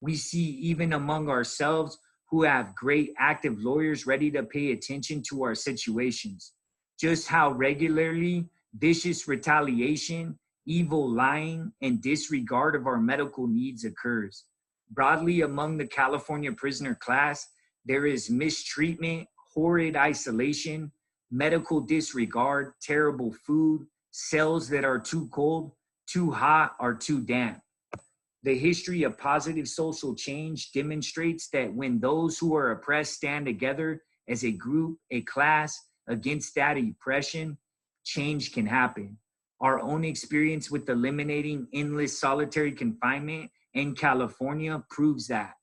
We see even among ourselves who have great active lawyers ready to pay attention to our situations. Just how regularly vicious retaliation, evil lying, and disregard of our medical needs occurs. Broadly among the California prisoner class, there is mistreatment, horrid isolation, medical disregard, terrible food, cells that are too cold, too hot, or too damp. The history of positive social change demonstrates that when those who are oppressed stand together as a group, a class, against that oppression, change can happen. Our own experience with eliminating endless solitary confinement in California proves that.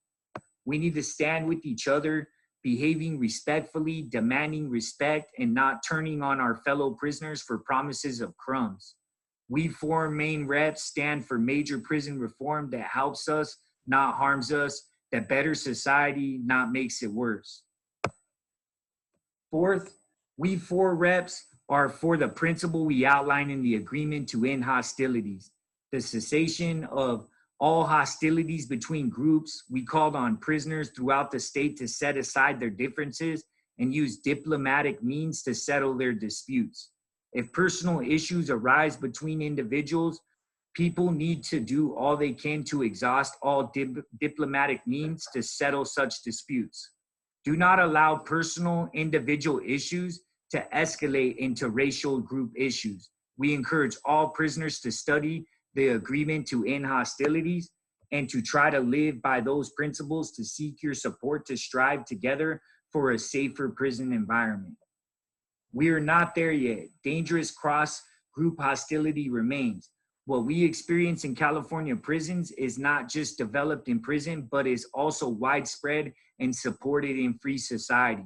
We need to stand with each other, behaving respectfully, demanding respect, and not turning on our fellow prisoners for promises of crumbs. We 4 main reps stand for major prison reform that helps us, not harms us, that betters society, not makes it worse. Fourth, we 4 reps are for the principle we outline in the agreement to end hostilities, the cessation of all hostilities between groups. We called on prisoners throughout the state to set aside their differences and use diplomatic means to settle their disputes. If personal issues arise between individuals, people need to do all they can to exhaust all diplomatic means to settle such disputes. Do not allow personal individual issues to escalate into racial group issues. We encourage all prisoners to study the agreement to end hostilities and to try to live by those principles to seek your support to strive together for a safer prison environment. We are not there yet. Dangerous cross-group hostility remains. What we experience in California prisons is not just developed in prison, but is also widespread and supported in free society.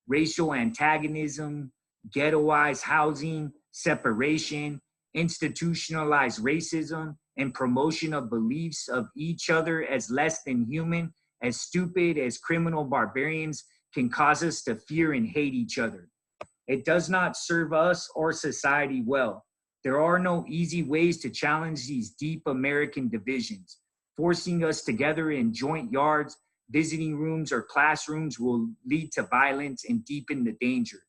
Racial antagonism, ghettoized housing, separation, institutionalized racism, and promotion of beliefs of each other as less than human, as stupid as criminal barbarians can cause us to fear and hate each other. It does not serve us or society well. There are no easy ways to challenge these deep American divisions. Forcing us together in joint yards, visiting rooms, or classrooms will lead to violence and deepen the danger.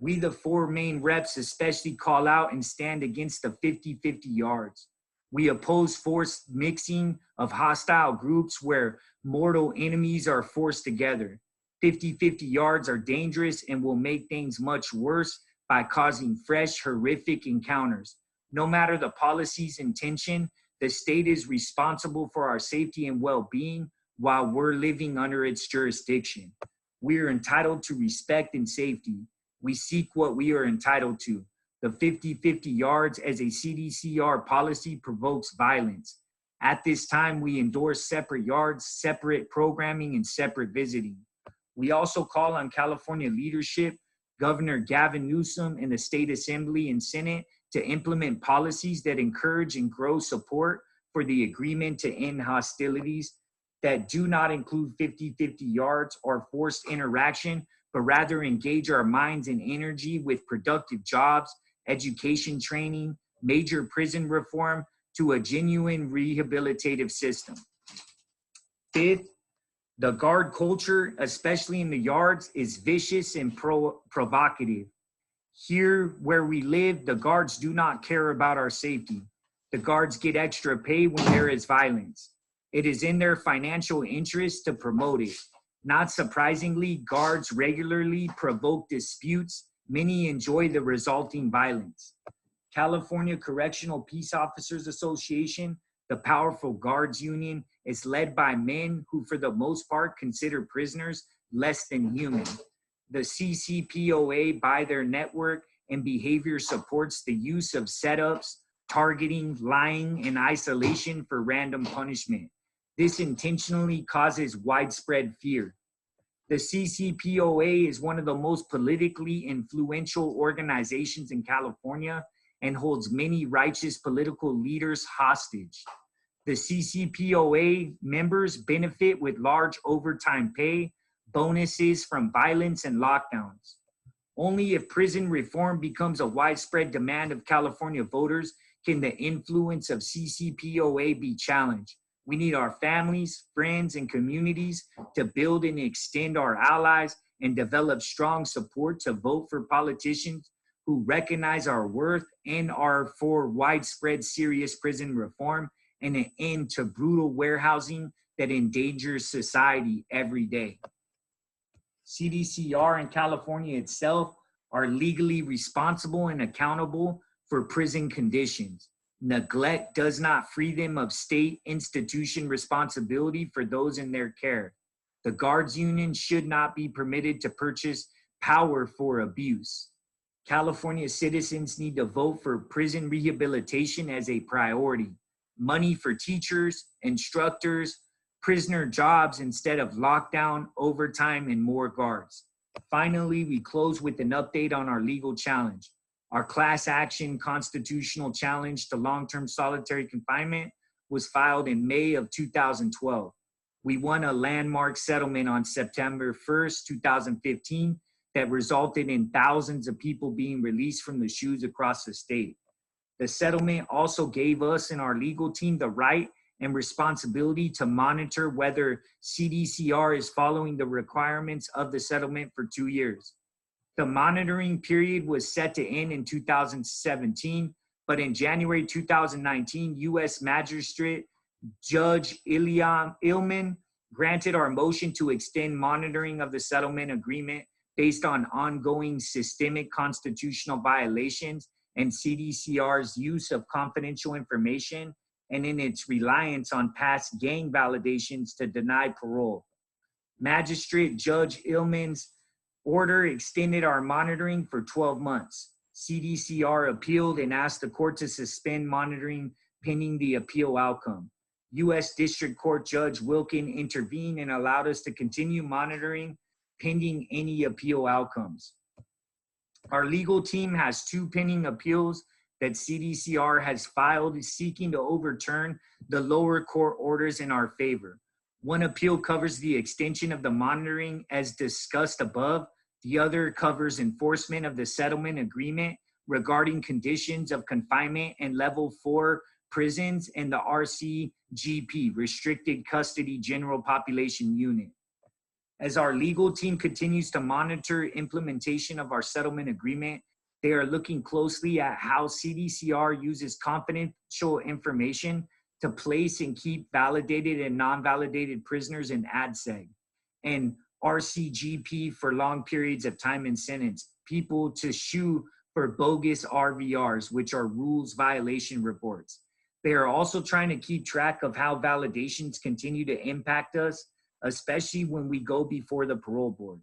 We, the 4 main reps, especially call out and stand against the 50-50 yards. We oppose forced mixing of hostile groups where mortal enemies are forced together. 50-50 yards are dangerous and will make things much worse by causing fresh, horrific encounters. No matter the policy's intention, the state is responsible for our safety and well-being while we're living under its jurisdiction. We are entitled to respect and safety. We seek what we are entitled to. The 50-50 yards as a CDCR policy provokes violence. At this time, we endorse separate yards, separate programming, and separate visiting. We also call on California leadership, Governor Gavin Newsom, and the State Assembly and Senate to implement policies that encourage and grow support for the agreement to end hostilities that do not include 50-50 yards or forced interaction, but rather engage our minds and energy with productive jobs, education training, major prison reform to a genuine rehabilitative system. Fifth, the guard culture, especially in the yards, is vicious and provocative. Here where we live, the guards do not care about our safety. The guards get extra pay when there is violence. It is in their financial interest to promote it. Not surprisingly, guards regularly provoke disputes. Many enjoy the resulting violence. California Correctional Peace Officers Association, the powerful guards union, is led by men who for the most part consider prisoners less than human. The CCPOA, by their network and behavior, supports the use of setups, targeting, lying, and isolation for random punishment. This intentionally causes widespread fear. The CCPOA is one of the most politically influential organizations in California and holds many righteous political leaders hostage. The CCPOA members benefit with large overtime pay, bonuses from violence and lockdowns. Only if prison reform becomes a widespread demand of California voters can the influence of CCPOA be challenged. We need our families, friends, and communities to build and extend our allies and develop strong support to vote for politicians who recognize our worth and are for widespread serious prison reform and an end to brutal warehousing that endangers society every day. CDCR and California itself are legally responsible and accountable for prison conditions. Neglect does not free them of state institution responsibility for those in their care. The guards union should not be permitted to purchase power for abuse. California citizens need to vote for prison rehabilitation as a priority. Money for teachers, instructors, prisoner jobs instead of lockdown, overtime, and more guards. Finally, we close with an update on our legal challenge. Our class action constitutional challenge to long-term solitary confinement was filed in May of 2012. We won a landmark settlement on September 1st, 2015 that resulted in thousands of people being released from the shoes across the state. The settlement also gave us and our legal team the right and responsibility to monitor whether CDCR is following the requirements of the settlement for 2 years. The monitoring period was set to end in 2017, but in January 2019, U.S. Magistrate Judge Illman granted our motion to extend monitoring of the settlement agreement based on ongoing systemic constitutional violations and CDCR's use of confidential information and in its reliance on past gang validations to deny parole. Magistrate Judge Illman's order extended our monitoring for 12 months. CDCR appealed and asked the court to suspend monitoring pending the appeal outcome. U.S. District Court Judge Wilkin intervened and allowed us to continue monitoring pending any appeal outcomes. Our legal team has 2 pending appeals that CDCR has filed seeking to overturn the lower court orders in our favor. One appeal covers the extension of the monitoring as discussed above. The other covers enforcement of the settlement agreement regarding conditions of confinement and level 4 prisons and the RCGP, Restricted Custody General Population Unit. As our legal team continues to monitor implementation of our settlement agreement, they are looking closely at how CDCR uses confidential information to place and keep validated and non-validated prisoners in ADSEG, and RCGP for long periods of time in sentence, people to SHU for bogus RVRs, which are rules violation reports. They are also trying to keep track of how validations continue to impact us, especially when we go before the parole board.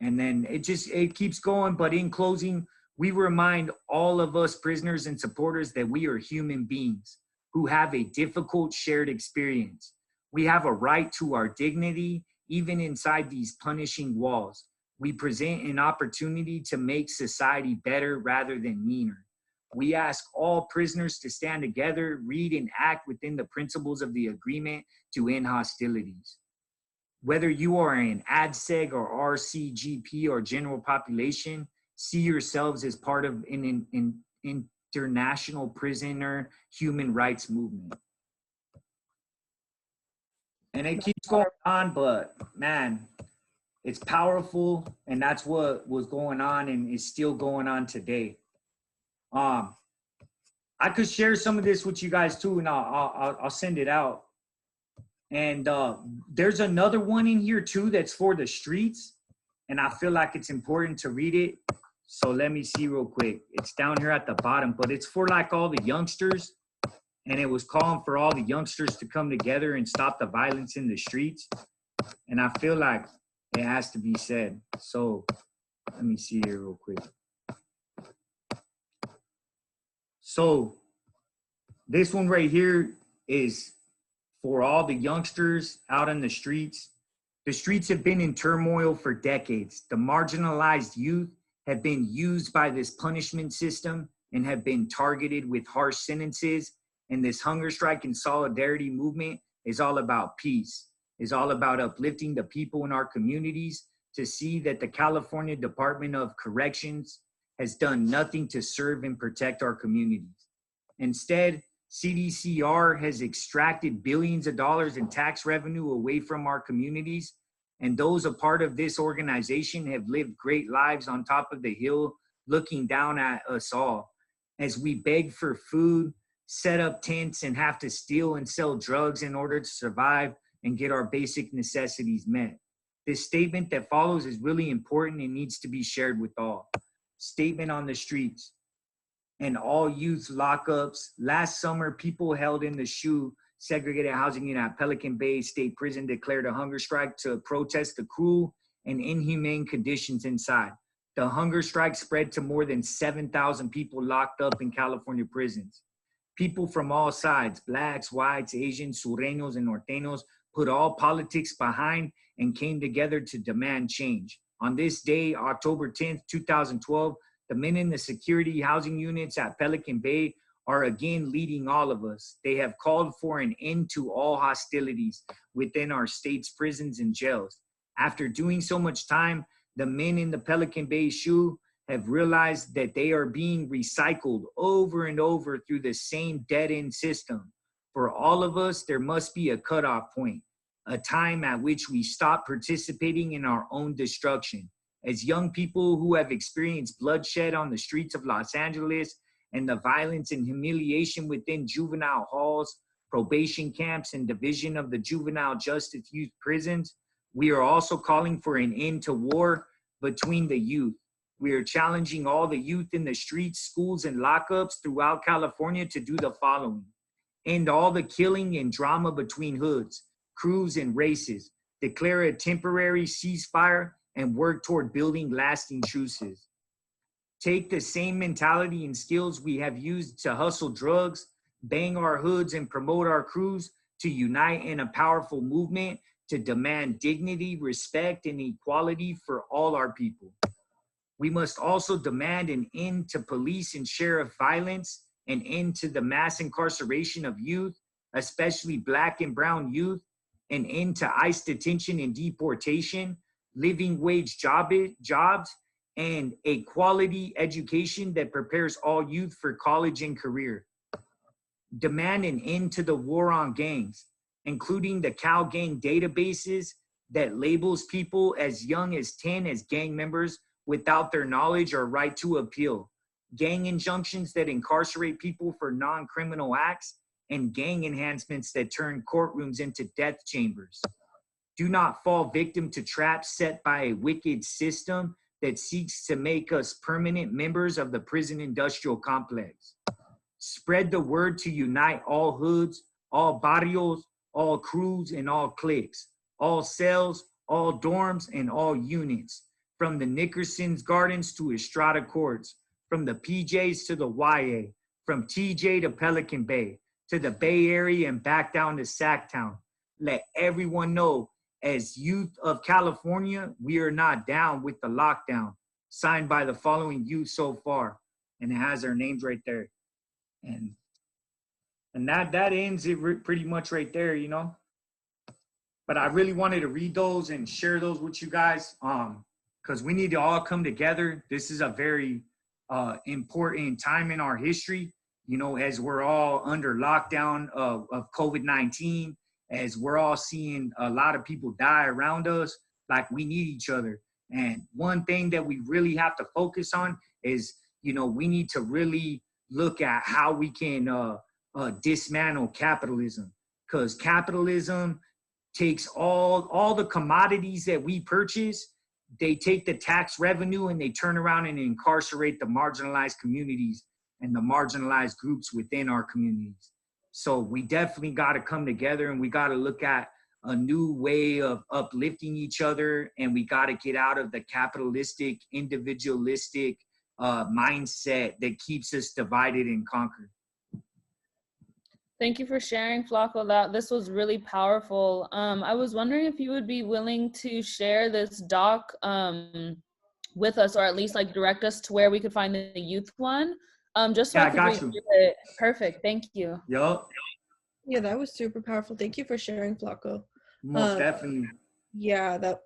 And then it keeps going. But in closing, we remind all of us prisoners and supporters that we are human beings who have a difficult shared experience. We have a right to our dignity, even inside these punishing walls. We present an opportunity to make society better rather than meaner. We ask all prisoners to stand together, read and act within the principles of the agreement to end hostilities. Whether you are an ADSEG or RCGP or general population, see yourselves as part of an international prisoner human rights movement. And it keeps going on, but man, it's powerful, and that's what was going on and is still going on today. I could share some of this with you guys too, and I'll send it out. And there's another one in here too that's for the streets, and I feel like it's important to read it. So let me see real quick. It's down here at the bottom, but it's for like all the youngsters, and it was calling for all the youngsters to come together and stop the violence in the streets. And I feel like it has to be said. So let me see here real quick. So this one right here is for all the youngsters out in the streets. The streets have been in turmoil for decades. The marginalized youth have been used by this punishment system and have been targeted with harsh sentences. And this hunger strike and solidarity movement is all about peace, is all about uplifting the people in our communities to see that the California Department of Corrections has done nothing to serve and protect our communities. Instead, CDCR has extracted billions of dollars in tax revenue away from our communities, and those a part of this organization have lived great lives on top of the hill, looking down at us all as we beg for food, set up tents, and have to steal and sell drugs in order to survive and get our basic necessities met. This statement that follows is really important and needs to be shared with all. Statement on the streets and all youth lockups. Last summer, people held in the SHU, segregated housing unit at Pelican Bay State Prison, declared a hunger strike to protest the cruel and inhumane conditions inside. The hunger strike spread to more than 7,000 people locked up in California prisons. People from all sides, blacks, whites, Asians, Sureños, and Norteños, put all politics behind and came together to demand change. On this day, October 10th, 2012, the men in the security housing units at Pelican Bay are again leading all of us. They have called for an end to all hostilities within our state's prisons and jails. After doing so much time, the men in the Pelican Bay SHU have realized that they are being recycled over and over through the same dead-end system. For all of us, there must be a cutoff point, a time at which we stop participating in our own destruction. As young people who have experienced bloodshed on the streets of Los Angeles and the violence and humiliation within juvenile halls, probation camps, and division of the juvenile justice youth prisons, we are also calling for an end to war between the youth. We are challenging all the youth in the streets, schools, and lockups throughout California to do the following: end all the killing and drama between hoods, crews, and races, declare a temporary ceasefire, and work toward building lasting truces. Take the same mentality and skills we have used to hustle drugs, bang our hoods, and promote our crews to unite in a powerful movement to demand dignity, respect, and equality for all our people. We must also demand an end to police and sheriff violence, an end to the mass incarceration of youth, especially Black and brown youth, an end to ICE detention and deportation, living wage jobs, and a quality education that prepares all youth for college and career. Demand an end to the war on gangs, including the Cal Gang databases that labels people as young as 10 as gang members without their knowledge or right to appeal, gang injunctions that incarcerate people for non-criminal acts, and gang enhancements that turn courtrooms into death chambers. Do not fall victim to traps set by a wicked system that seeks to make us permanent members of the prison industrial complex. Spread the word to unite all hoods, all barrios, all crews, and all cliques, all cells, all dorms, and all units, from the Nickerson's Gardens to Estrada Courts, from the PJs to the YA, from TJ to Pelican Bay, to the Bay Area and back down to Sacktown. Let everyone know, as youth of California, we are not down with the lockdown. Signed by the following youth so far. And it has their names right there. And that ends it pretty much right there, you know. But I really wanted to read those and share those with you guys, because we need to all come together. This is a very important time in our history, you know, as we're all under lockdown of COVID-19, as we're all seeing a lot of people die around us. Like, we need each other. And one thing that we really have to focus on is, you know, we need to really look at how we can dismantle capitalism, because capitalism takes all the commodities that we purchase. They take the tax revenue and they turn around and incarcerate the marginalized communities and the marginalized groups within our communities. So we definitely got to come together, and we got to look at a new way of uplifting each other, and we got to get out of the capitalistic, individualistic mindset that keeps us divided and conquered. Thank you for sharing, Flaco. This was really powerful. I was wondering if you would be willing to share this doc with us, or at least like direct us to where we could find the youth one. Just so Yeah, I I could got read you. through it. Perfect. Thank you. Yup, Yeah, that was super powerful. Thank you for sharing, Flaco. most definitely. Yeah, that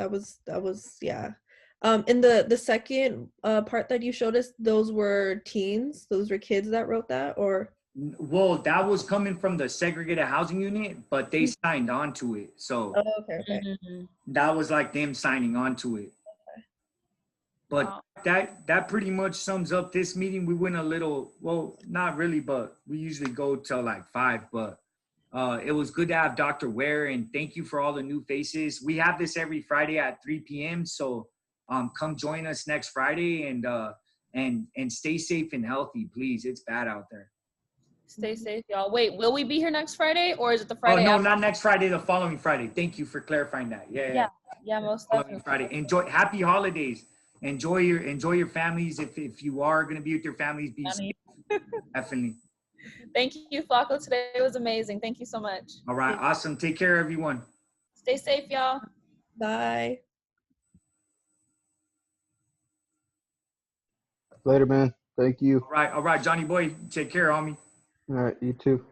was yeah. In the second part that you showed us, those were teens, those were kids that wrote that, or? Well, that was coming from the segregated housing unit, but they signed on to it. So Oh, okay. Mhm. that was like them signing on to it. But Wow. that pretty much sums up this meeting. We went a little, well, not really, but we usually go till like 5. But it was good to have Dr. Ware, and thank you for all the new faces. We have this every Friday at 3 p.m. So come join us next Friday, and stay safe and healthy, please. It's bad out there. Stay safe, y'all. Wait, will we be here next Friday, or is it the Oh Friday no, after? not next Friday, the following Friday. Thank you for clarifying that. Yeah. Yeah, most Following definitely. Friday. Enjoy, happy holidays. Enjoy your families. If you are gonna be with your families, be safe. Definitely. Thank you, Flaco. Today was amazing. Thank you so much. All right, awesome. Take care, everyone. Stay safe, y'all. Bye. Later, man. Thank you. All right, Johnny boy. Take care, homie. All right, you too.